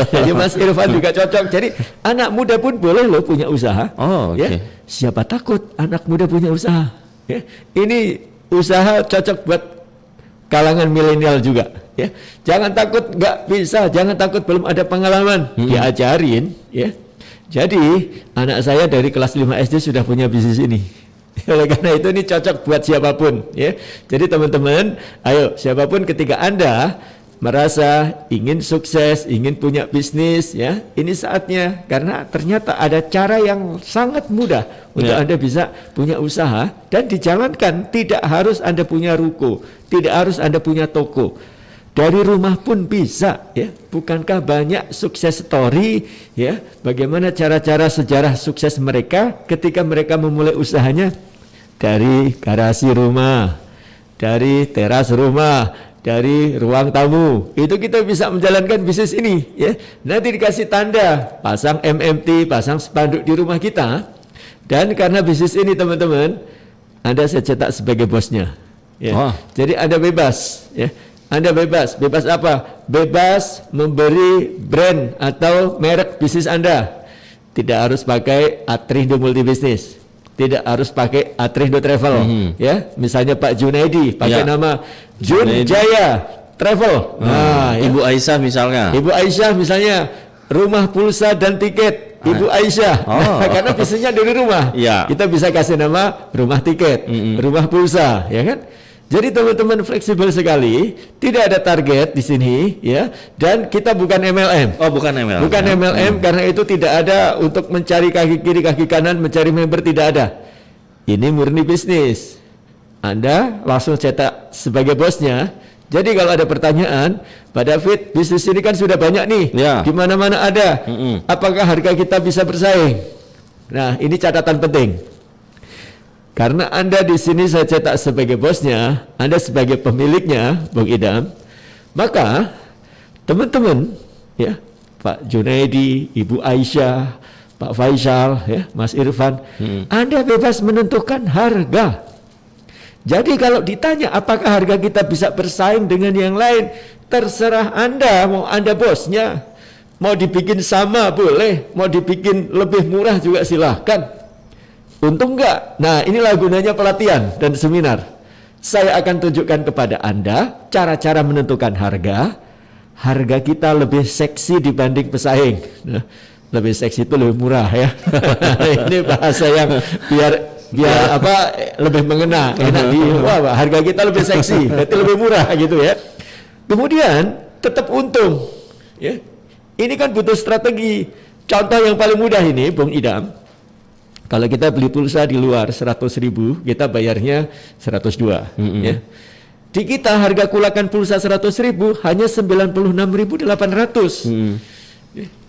Jadi Mas Irfan juga cocok. Jadi anak muda pun boleh loh punya usaha. Oh, ya. Siapa takut anak muda punya usaha? Ya. Ini usaha cocok buat kalangan milenial juga. Ya. Jangan takut nggak bisa, jangan takut belum ada pengalaman. Diajarin ya. Jadi anak saya dari kelas 5 SD sudah punya bisnis ini. Oleh karena itu ini cocok buat siapapun ya. Jadi teman-teman, ayo siapapun ketika Anda merasa ingin sukses, ingin punya bisnis ya, ini saatnya, karena ternyata ada cara yang sangat mudah untuk Anda bisa punya usaha dan dijalankan. Tidak harus Anda punya ruko, tidak harus Anda punya toko. Dari rumah pun bisa ya. Bukankah banyak sukses story ya, bagaimana cara-cara sejarah sukses mereka ketika mereka memulai usahanya dari garasi rumah, dari teras rumah, dari ruang tamu. Itu kita bisa menjalankan bisnis ini ya. Nanti dikasih tanda, pasang MMT, pasang spanduk di rumah kita. Dan karena bisnis ini teman-teman, Anda saya cetak sebagai bosnya ya. Jadi Anda bebas ya. Anda bebas apa? Bebas memberi brand atau merek bisnis Anda. Tidak harus pakai Atrindo Multibisnis, tidak harus pakai Atrindo Travel ya. Misalnya Pak Junaidi pakai nama Jun Jaya Travel. Nah, Ibu Aisyah misalnya. Ibu Aisyah misalnya rumah pulsa dan tiket Ibu Aisyah. Karena bisnisnya dari rumah. Kita bisa kasih nama rumah tiket, rumah pulsa, ya kan? Jadi teman-teman fleksibel sekali, tidak ada target di sini ya, dan kita bukan MLM. Oh, bukan MLM. Bukan MLM karena itu tidak ada untuk mencari kaki kiri kaki kanan, mencari member, tidak ada. Ini murni bisnis. Anda langsung cetak sebagai bosnya. Jadi kalau ada pertanyaan, Pak David, bisnis ini kan sudah banyak nih, di mana-mana ada. Apakah harga kita bisa bersaing? Nah, ini catatan penting. Karena Anda di sini saya cetak sebagai bosnya, Anda sebagai pemiliknya, Bung Idam, maka teman-teman, ya, Pak Junaidi, Ibu Aisyah, Pak Faisal, ya, Mas Irfan, Anda bebas menentukan harga. Jadi kalau ditanya apakah harga kita bisa bersaing dengan yang lain, terserah Anda, mau Anda bosnya, mau dibikin sama boleh, mau dibikin lebih murah juga silahkan. Untung enggak? Nah, inilah gunanya pelatihan dan seminar. Saya akan tunjukkan kepada Anda cara-cara menentukan harga. Harga kita lebih seksi dibanding pesaing. Nah, lebih seksi itu lebih murah ya. Ini bahasa yang biar apa lebih mengena. Enak di wah, harga kita lebih seksi, berarti lebih murah gitu ya. Kemudian tetap untung. Ya. Ini kan butuh strategi. Contoh yang paling mudah ini, Bung Idam. Kalau kita beli pulsa di luar 100.000, kita bayarnya 102. Ya. Di kita harga kulakan pulsa 100.000 hanya 96.800.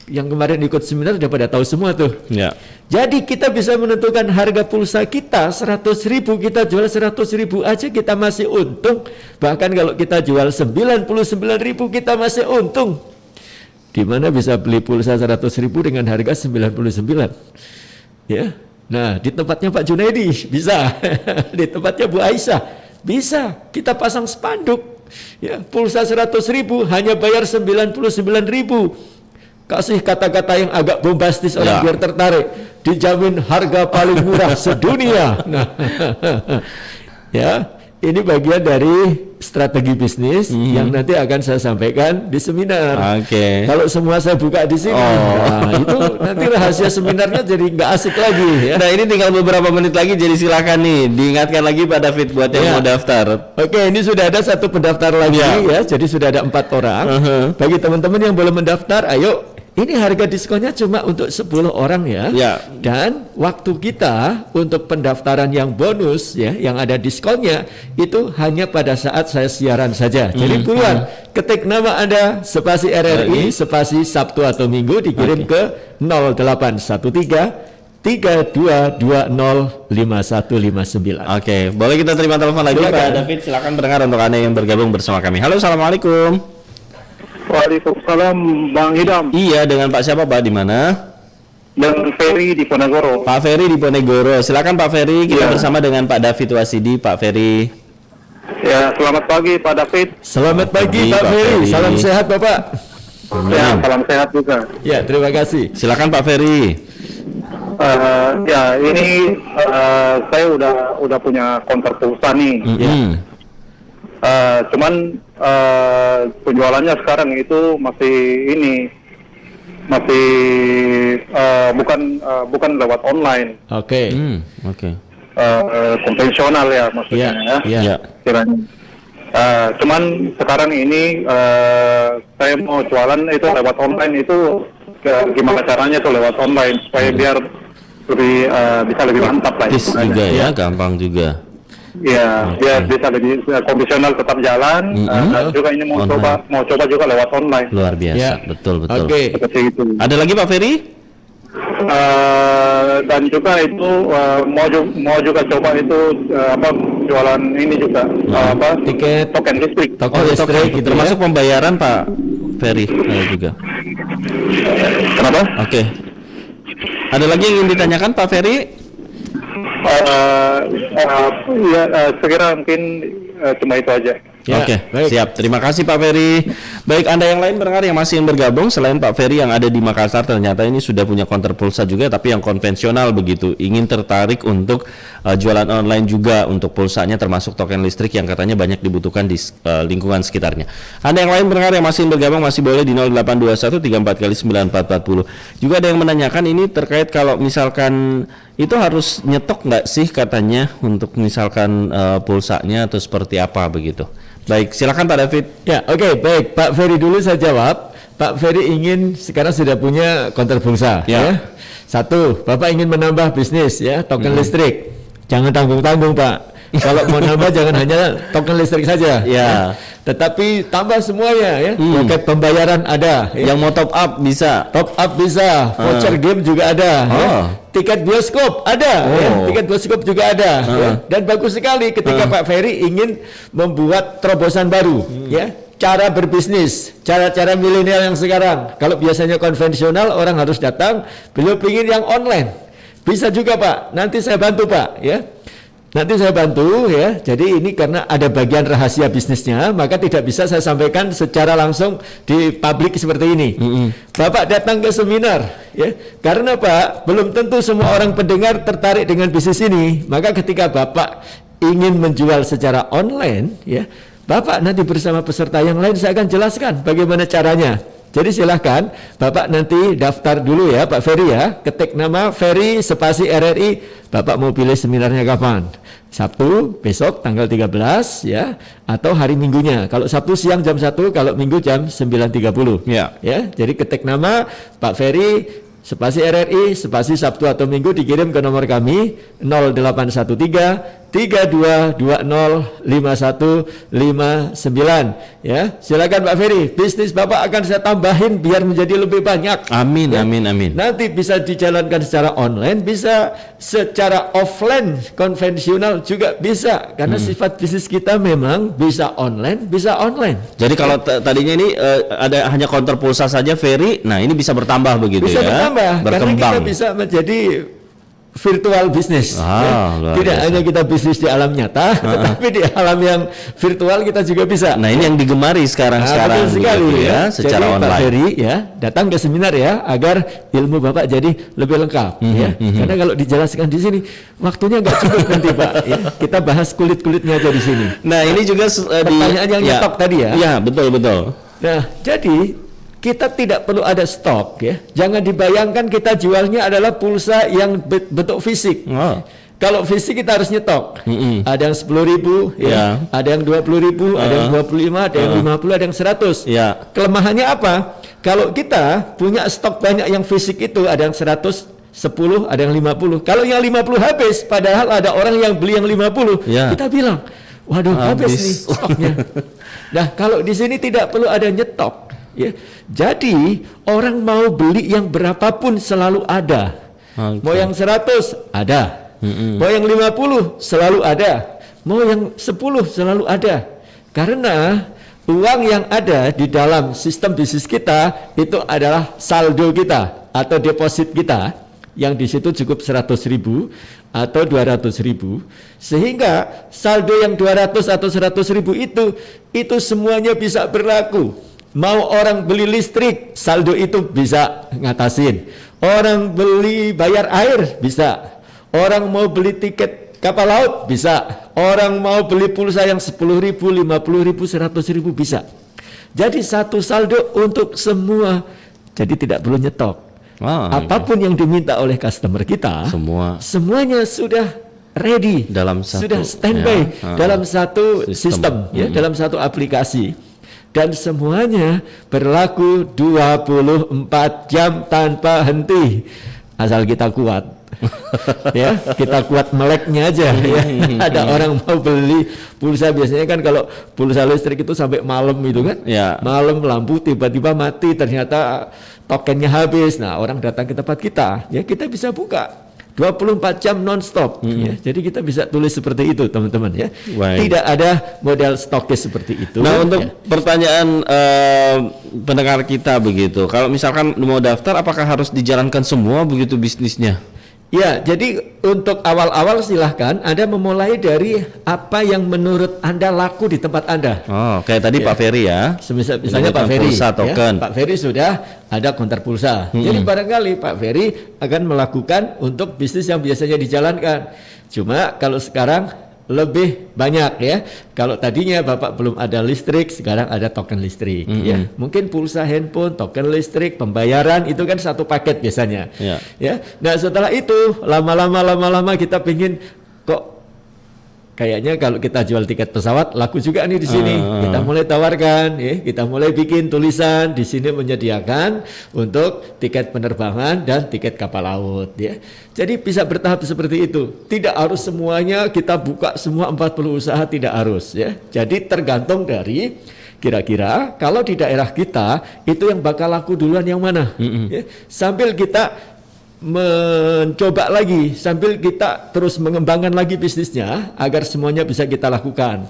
Yang kemarin ikut seminar udah pada tahu semua tuh. Ya. Jadi kita bisa menentukan harga pulsa kita 100.000, kita jual 100.000 aja kita masih untung. Bahkan kalau kita jual 99.000 kita masih untung. Di mana bisa beli pulsa 100.000 dengan harga 99? Ya. Nah, di tempatnya Pak Junaidi bisa, di tempatnya Bu Aisyah bisa. Kita pasang spanduk, ya, pulsa 100.000 hanya bayar 99.000. Kasih kata-kata yang agak bombastis orang biar tertarik. Dijamin harga paling murah sedunia. Nah, ya, ini bagian dari strategi bisnis yang nanti akan saya sampaikan di seminar. Kalau semua saya buka di sini, nah, itu nanti rahasia seminarnya jadi nggak asik lagi. Ya. Nah, ini tinggal beberapa menit lagi, jadi silakan nih diingatkan lagi Pak David buat yang mau daftar. Oke, ini sudah ada satu pendaftar lagi ya, jadi sudah ada 4 orang. Bagi teman-teman yang belum mendaftar, ayo. Ini harga diskonnya cuma untuk 10 orang ya. Dan waktu kita untuk pendaftaran yang bonus ya, yang ada diskonnya itu hanya pada saat saya siaran saja. Jadi buruan ketik nama Anda spasi RRI spasi Sabtu atau Minggu dikirim ke 0813 32205159. Oke, boleh kita terima telepon lagi Pak David, silakan pendengar untuk Anda yang bergabung bersama kami. Halo, assalamualaikum. Waalaikumsalam, Bang Idam. Iya, dengan Pak siapa Pak, di mana? Dan Ferry di Ponegoro. Pak Ferry di Ponegoro. Silakan Pak Ferry, kita bersama dengan Pak David Wasidi. Pak Ferry. Ya, selamat pagi Pak David. Selamat pagi Pak Ferry. Salam sehat Bapak. Ya, salam sehat juga. Ya, terima kasih. Silakan Pak Ferry. Ya, ini saya udah punya konter pulsa nih. Cuman penjualannya sekarang itu masih bukan lewat online. Oke. Konvensional ya maksudnya ya. Kiranya. Cuman sekarang ini saya mau jualan itu lewat online itu gimana caranya tuh lewat online supaya biar bisa lebih mantap lah. Juga ya, gampang juga. Ya, biar bisa lebih konvensional tetap jalan. Dan juga ini mau coba juga lewat online. Luar biasa, betul. Oke. Seperti itu. Ada lagi Pak Ferry? Dan juga itu mau juga coba itu jualan ini juga tiket token listrik. Token listrik gitu termasuk pembayaran Pak Ferry juga. Kenapa? Oke. Ada lagi yang ingin ditanyakan Pak Ferry? Sekira mungkin cuma itu aja. Oke, siap. Terima kasih Pak Ferry. Baik, Anda yang lain pendengar yang masih bergabung selain Pak Ferry yang ada di Makassar, ternyata ini sudah punya konter pulsa juga tapi yang konvensional begitu. Ingin tertarik untuk jualan online juga untuk pulsanya termasuk token listrik yang katanya banyak dibutuhkan di lingkungan sekitarnya. Anda yang lain pendengar yang masih bergabung masih boleh di 0821 34 kali 9440. Juga ada yang menanyakan ini terkait kalau misalkan itu harus nyetok nggak sih katanya untuk misalkan pulsanya atau seperti apa begitu. Baik, silakan Pak David. Ya, oke, baik. Pak Ferry dulu saya jawab. Pak Ferry ingin sekarang sudah punya konter pulsa. Ya. Satu, Bapak ingin menambah bisnis ya, token listrik. Jangan tanggung-tanggung Pak. Kalau mau nambah jangan hanya token listrik saja. Ya. Tetapi tambah semuanya ya. Paket pembayaran ada. Yang mau top up bisa. Top up bisa. Voucher game juga ada. Ya. Tiket bioskop ada. Ya. Tiket bioskop juga ada. Ya. Dan bagus sekali ketika Pak Ferry ingin membuat terobosan baru. Ya. Cara berbisnis, cara-cara milenial yang sekarang. Kalau biasanya konvensional orang harus datang, beliau ingin yang online. Bisa juga Pak. Nanti saya bantu Pak. Ya. Nanti saya bantu ya. Jadi ini karena ada bagian rahasia bisnisnya, maka tidak bisa saya sampaikan secara langsung di publik seperti ini. Bapak datang ke seminar ya. Karena Pak, belum tentu semua orang pendengar tertarik dengan bisnis ini. Maka ketika Bapak ingin menjual secara online ya, Bapak nanti bersama peserta yang lain saya akan jelaskan bagaimana caranya. Jadi silahkan Bapak nanti daftar dulu ya Pak Ferry ya, ketik nama Ferry spasi RRI, Bapak mau pilih seminarnya kapan? Sabtu besok tanggal 13 ya, atau hari Minggunya. Kalau Sabtu siang jam 1, kalau Minggu jam 9.30 ya. Jadi ketik nama Pak Ferry spasi RRI spasi Sabtu atau Minggu, dikirim ke nomor kami 0813 32205159 ya. Silakan Pak Ferry, bisnis Bapak akan saya tambahin biar menjadi lebih banyak. Amin ya. Amin. Nanti bisa dijalankan secara online, bisa secara offline konvensional juga bisa, karena sifat bisnis kita memang bisa online, bisa online. Jadi kalau tadinya ini ada hanya konter pulsa saja Ferry, nah ini bisa bertambah begitu bisa ya. Berkembang. Karena kita bisa menjadi virtual bisnis ya. Tidak hanya kita bisnis di alam nyata, tetapi di alam yang virtual kita juga bisa. Nah ini yang digemari sekarang sekali gitu ya, secara jadi, online. Pak Ferry ya datang ke seminar ya, agar ilmu Bapak jadi lebih lengkap ya. Karena kalau dijelaskan di sini waktunya nggak cukup nanti Pak ya. Kita bahas kulit-kulitnya aja di sini. Nah ini juga pertanyaan yang nyetok tadi ya. Iya betul. Nah jadi kita tidak perlu ada stok ya. Jangan dibayangkan kita jualnya adalah pulsa yang bentuk fisik. Kalau fisik kita harus nyetok. Ada yang 10.000 ya, ada yang 20.000, ada yang 25, ada yang 50, ada yang 100. Kelemahannya apa? Kalau kita punya stok banyak yang fisik itu, ada yang 100, 10, ada yang 50. Kalau yang 50 habis, padahal ada orang yang beli yang 50, kita bilang, waduh habis nih stoknya. Nah kalau di sini tidak perlu ada nyetok. Ya, jadi orang mau beli yang berapapun selalu ada. Mau yang 100 ada, mau yang 50 selalu ada, mau yang 10 selalu ada. Karena uang yang ada di dalam sistem bisnis kita itu adalah saldo kita atau deposit kita, yang di situ cukup 100.000 atau 200.000, sehingga saldo yang 200 atau 100.000 itu semuanya bisa berlaku. Mau orang beli listrik, saldo itu bisa ngatasin. Orang beli bayar air bisa. Orang mau beli tiket kapal laut bisa. Orang mau beli pulsa yang 10.000, 50.000, 100.000 bisa. Jadi satu saldo untuk semua. Jadi tidak perlu nyetok. Apapun yang diminta oleh customer kita, semuanya sudah ready, sudah standby dalam satu sistem, ya, dalam satu aplikasi, dan semuanya berlaku 24 jam tanpa henti, asal kita kuat. Ya, kita kuat meleknya aja ya. Ada orang mau beli pulsa, biasanya kan kalau pulsa listrik itu sampai malam itu kan, malam lampu tiba-tiba mati, ternyata tokennya habis. Nah, orang datang ke tempat kita, ya kita bisa buka 24 jam non-stop ya. Jadi kita bisa tulis seperti itu, teman-teman ya. Tidak ada model stokis seperti itu. Nah, untuk pertanyaan pendengar kita begitu, kalau misalkan mau daftar, apakah harus dijalankan semua begitu bisnisnya? Ya, jadi untuk awal-awal silahkan Anda memulai dari apa yang menurut Anda laku di tempat Anda. Oh, kayak tadi Pak Ferry ya. Misalnya Pak Ferry, pulsa, token. Ya, Pak Ferry sudah ada konter pulsa. Jadi barangkali Pak Ferry akan melakukan untuk bisnis yang biasanya dijalankan. Cuma kalau sekarang lebih banyak ya. Kalau tadinya Bapak belum ada listrik, sekarang ada token listrik ya. Mungkin pulsa handphone, token listrik, pembayaran itu kan satu paket biasanya. Ya. Nah, setelah itu lama-lama kita pengen kok kayaknya kalau kita jual tiket pesawat laku juga nih di sini. Kita mulai tawarkan ya, kita mulai bikin tulisan di sini menyediakan untuk tiket penerbangan dan tiket kapal laut ya. Jadi bisa bertahap seperti itu. Tidak harus semuanya kita buka semua 40 usaha, tidak harus ya. Jadi tergantung dari kira-kira kalau di daerah kita itu yang bakal laku duluan yang mana. Ya. Sambil kita mencoba lagi, sambil kita terus mengembangkan lagi bisnisnya agar semuanya bisa kita lakukan.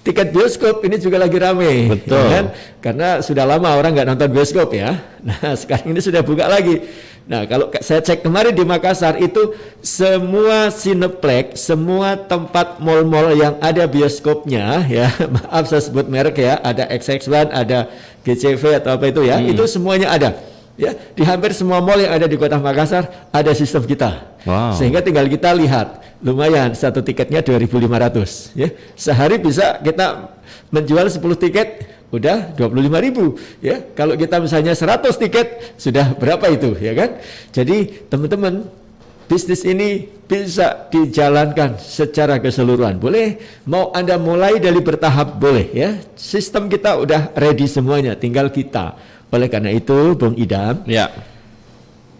Tiket bioskop ini juga lagi rame, betul ya kan? Karena sudah lama orang nggak nonton bioskop ya. Nah, sekarang ini sudah buka lagi. Nah, kalau saya cek kemarin di Makassar itu semua Cineplex, semua tempat mall-mall yang ada bioskopnya ya, maaf saya sebut merek ya, ada XX1, ada GCV atau apa itu ya, itu semuanya ada. Ya, di hampir semua mall yang ada di Kota Makassar ada sistem kita. Sehingga tinggal kita lihat, lumayan satu tiketnya 2.500 ya. Sehari bisa kita menjual 10 tiket udah 25.000 ya. Kalau kita misalnya 100 tiket sudah berapa itu ya kan? Jadi teman-teman, bisnis ini bisa dijalankan secara keseluruhan. Boleh, mau Anda mulai dari bertahap boleh ya. Sistem kita udah ready semuanya, tinggal kita. Oleh karena itu, Bung Idam,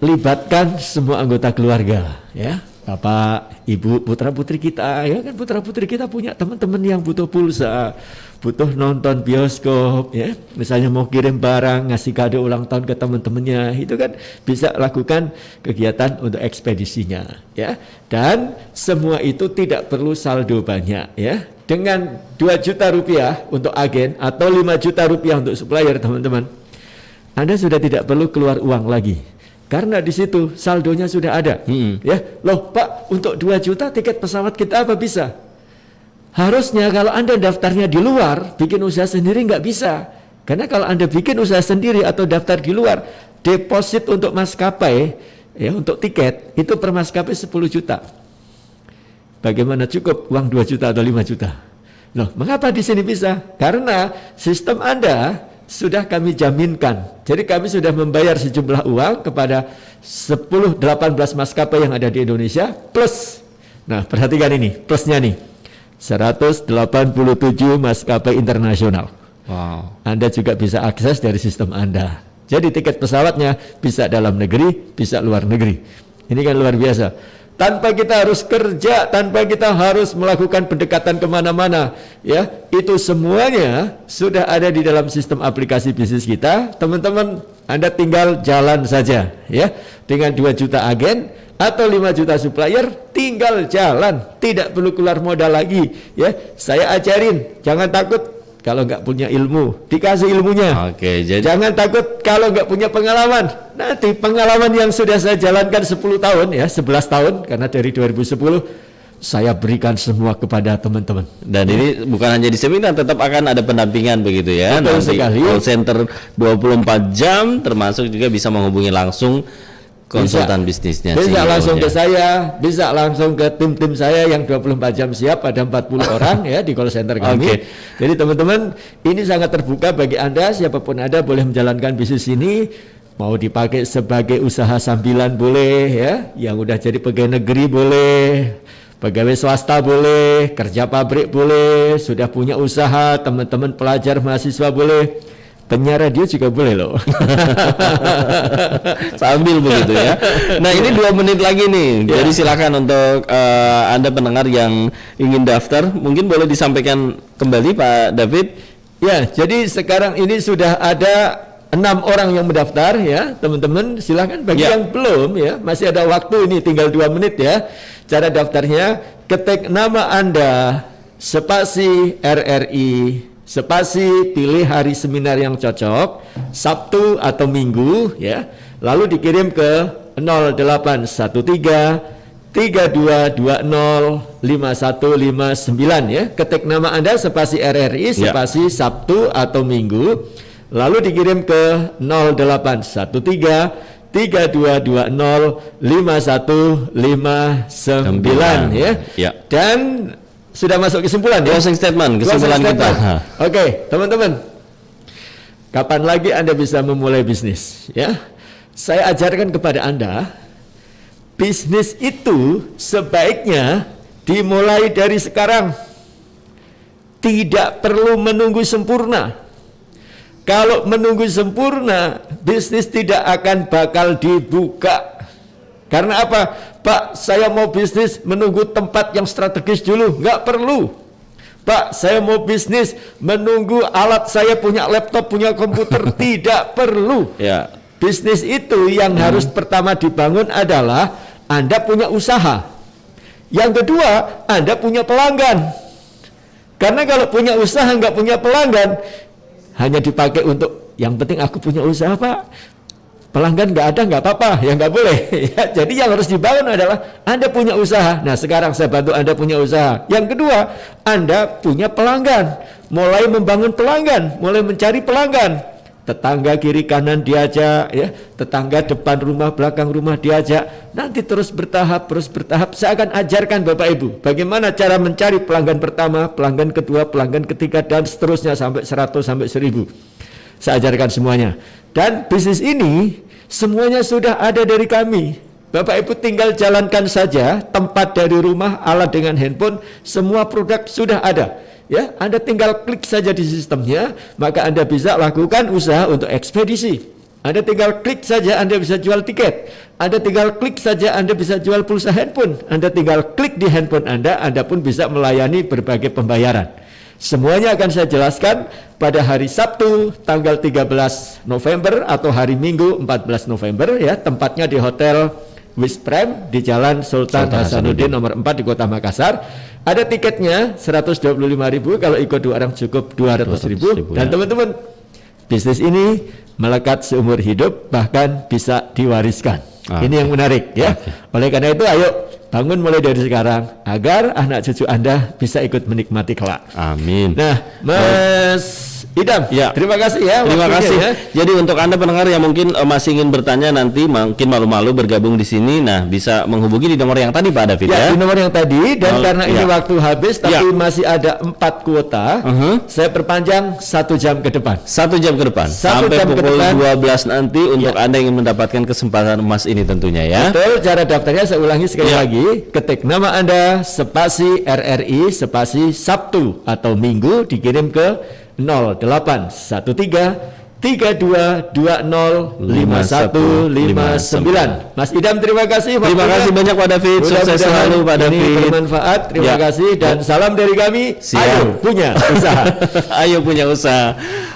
libatkan semua anggota keluarga, ya, Bapak, Ibu, putra-putri kita, ya kan, putra-putri kita punya teman-teman yang butuh pulsa, butuh nonton bioskop, ya, misalnya mau kirim barang, ngasih kado ulang tahun ke teman-temannya, itu kan bisa lakukan kegiatan untuk ekspedisinya, ya, dan semua itu tidak perlu saldo banyak, ya, dengan 2 juta rupiah untuk agen atau 5 juta rupiah untuk supplier, teman-teman. Anda sudah tidak perlu keluar uang lagi karena di situ saldonya sudah ada. Ya, loh Pak, untuk 2 juta tiket pesawat kita apa bisa? Harusnya kalau Anda daftarnya di luar, bikin usaha sendiri nggak bisa. Karena kalau Anda bikin usaha sendiri atau daftar di luar, deposit untuk maskapai, ya, untuk tiket itu per maskapai 10 juta. Bagaimana cukup uang 2 juta atau 5 juta? Loh, mengapa di sini bisa? Karena sistem Anda sudah kami jaminkan. Jadi kami sudah membayar sejumlah uang kepada 10-18 maskapai yang ada di Indonesia plus. Nah, perhatikan ini, plusnya nih. 187 maskapai internasional. Anda juga bisa akses dari sistem Anda. Jadi tiket pesawatnya bisa dalam negeri, bisa luar negeri. Ini kan luar biasa. Tanpa kita harus kerja, tanpa kita harus melakukan pendekatan kemana-mana, ya, itu semuanya sudah ada di dalam sistem aplikasi bisnis kita. Teman-teman, Anda tinggal jalan saja, ya, dengan 2 juta agen atau 5 juta supplier, tinggal jalan, tidak perlu keluar modal lagi, ya. Saya ajarin, jangan takut kalau nggak punya ilmu, dikasih ilmunya. Oke, jadi jangan takut kalau nggak punya pengalaman. Nanti pengalaman yang sudah saya jalankan 10 tahun ya, 11 tahun karena dari 2010 saya berikan semua kepada teman-teman. Dan ini bukan hanya di seminar, tetap akan ada pendampingan begitu ya. Betul nanti sekali. Call center 24 jam, termasuk juga bisa menghubungi langsung konsultan bisnisnya. Bisa langsung ya. ke saya, bisa langsung ke tim-tim saya yang 24 jam siap, ada 40 orang ya di call center kami. Oke. Jadi teman-teman, ini sangat terbuka bagi Anda, siapapun Anda boleh menjalankan bisnis ini. Mau dipakai sebagai usaha sambilan boleh ya, yang udah jadi pegawai negeri boleh, pegawai swasta boleh, kerja pabrik boleh, sudah punya usaha, teman-teman pelajar mahasiswa boleh, penyiar radio juga boleh loh. Sambil begitu ya. Nah ini 2 menit lagi nih, jadi silakan untuk Anda pendengar yang ingin daftar, mungkin boleh disampaikan kembali Pak David. Ya, jadi sekarang ini sudah ada 6 orang yang mendaftar ya, teman-teman silakan bagi yang belum ya, masih ada waktu ini tinggal 2 menit ya. Cara daftarnya, ketik nama Anda, spasi RRI, spasi pilih hari seminar yang cocok, Sabtu atau Minggu ya, lalu dikirim ke 0813 3220 5159 ya. Ketik nama Anda spasi RRI, spasi Sabtu atau Minggu, lalu dikirim ke 0813 3220 5159 ya. Dan sudah masuk kesimpulan ya. Closing statement, kesimpulan kita. Oke, teman-teman. Kapan lagi Anda bisa memulai bisnis ya? Saya ajarkan kepada Anda, bisnis itu sebaiknya dimulai dari sekarang. Tidak perlu menunggu sempurna. Kalau menunggu sempurna, bisnis tidak akan bakal dibuka. Karena apa? Pak, saya mau bisnis menunggu tempat yang strategis dulu. Nggak perlu. Pak, saya mau bisnis menunggu alat, saya punya laptop, punya komputer. Tidak perlu. Ya. Bisnis itu yang harus pertama dibangun adalah Anda punya usaha. Yang kedua, Anda punya pelanggan. Karena kalau punya usaha nggak punya pelanggan, hanya dipakai untuk yang penting aku punya usaha Pak, pelanggan nggak ada nggak apa-apa, ya nggak boleh ya. Jadi yang harus dibangun adalah Anda punya usaha. Nah sekarang saya bantu Anda punya usaha. Yang kedua, Anda punya pelanggan, mulai membangun pelanggan, mulai mencari pelanggan. Tetangga kiri kanan diajak ya, tetangga depan rumah belakang rumah diajak. Nanti terus bertahap. Saya akan ajarkan Bapak Ibu bagaimana cara mencari pelanggan pertama, pelanggan kedua, pelanggan ketiga, dan seterusnya sampai 100 sampai 1000. Saya ajarkan semuanya. Dan bisnis ini semuanya sudah ada dari kami. Bapak Ibu tinggal jalankan saja, tempat dari rumah, alat dengan handphone, semua produk sudah ada. Ya, Anda tinggal klik saja di sistemnya, maka Anda bisa lakukan usaha untuk ekspedisi. Anda tinggal klik saja, Anda bisa jual tiket. Anda tinggal klik saja, Anda bisa jual pulsa handphone. Anda tinggal klik di handphone Anda pun bisa melayani berbagai pembayaran. Semuanya akan saya jelaskan pada hari Sabtu tanggal 13 November atau hari Minggu 14 November ya. Tempatnya di Hotel Wisprem di Jalan Sultan Hasanuddin nomor 4 di Kota Makassar. Ada tiketnya 125.000, kalau ikut 2 orang cukup 200.000. Dan teman-teman, bisnis ini melekat seumur hidup, bahkan bisa diwariskan. Ini yang menarik ya. Oleh karena itu ayo bangun mulai dari sekarang agar anak cucu Anda bisa ikut menikmati kelak. Amin. Nah, Mas Idam, terima kasih ya. Terima kasih. Ya. Jadi untuk Anda pendengar yang mungkin masih ingin bertanya nanti, mungkin malu-malu bergabung di sini, nah bisa menghubungi di nomor yang tadi Pak David ya. Di nomor yang tadi, dan karena ini waktu habis, tapi masih ada 4 kuota, saya perpanjang 1 jam ke depan. 1 jam ke depan. Sampai pukul 12 nanti untuk Anda yang ingin mendapatkan kesempatan emas ini tentunya ya. Betul, cara daftarnya saya ulangi sekali lagi. Ketik nama Anda, spasi RRI, spasi Sabtu atau Minggu, dikirim ke 0813 3220 5159. Mas Idam, terima kasih. Terima kasih banyak Pak David. Sukses selalu Pak David. Ini bermanfaat. Terima kasih dan salam dari kami. Ayo punya usaha. Ayo punya usaha.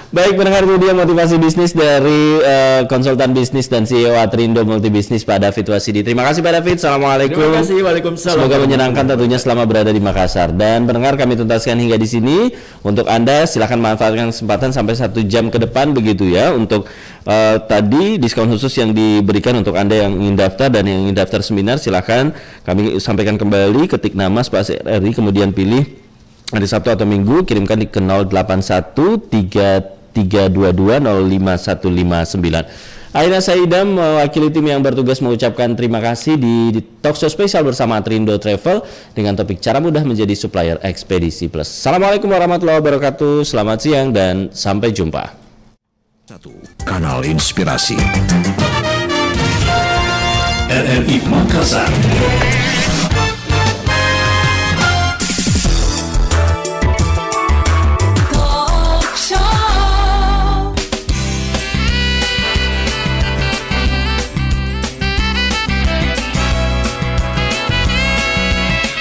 Baik, pendengar, itu dia motivasi bisnis dari konsultan bisnis dan CEO Atrindo Multibisnis Pak David Wasidi. Terima kasih Pak David. Assalamualaikum. Terima kasih. Waalaikumsalam. Semoga menyenangkan tentunya selama berada di Makassar. Dan pendengar, kami tuntaskan hingga di sini. Untuk Anda silakan manfaatkan kesempatan sampai 1 jam ke depan begitu ya. Untuk tadi diskon khusus yang diberikan untuk Anda yang ingin daftar dan yang ingin daftar seminar, silakan kami sampaikan kembali. Ketik nama Spasi RRI kemudian pilih hari Sabtu atau Minggu, kirimkan di ke 081322055159. Akhirnya saya Idam mewakili tim yang bertugas mengucapkan terima kasih di talkshow spesial bersama Atrindo Travel dengan topik cara mudah menjadi supplier ekspedisi plus. Assalamualaikum warahmatullahi wabarakatuh. Selamat siang dan sampai jumpa. Kanal Inspirasi RRI Makassar.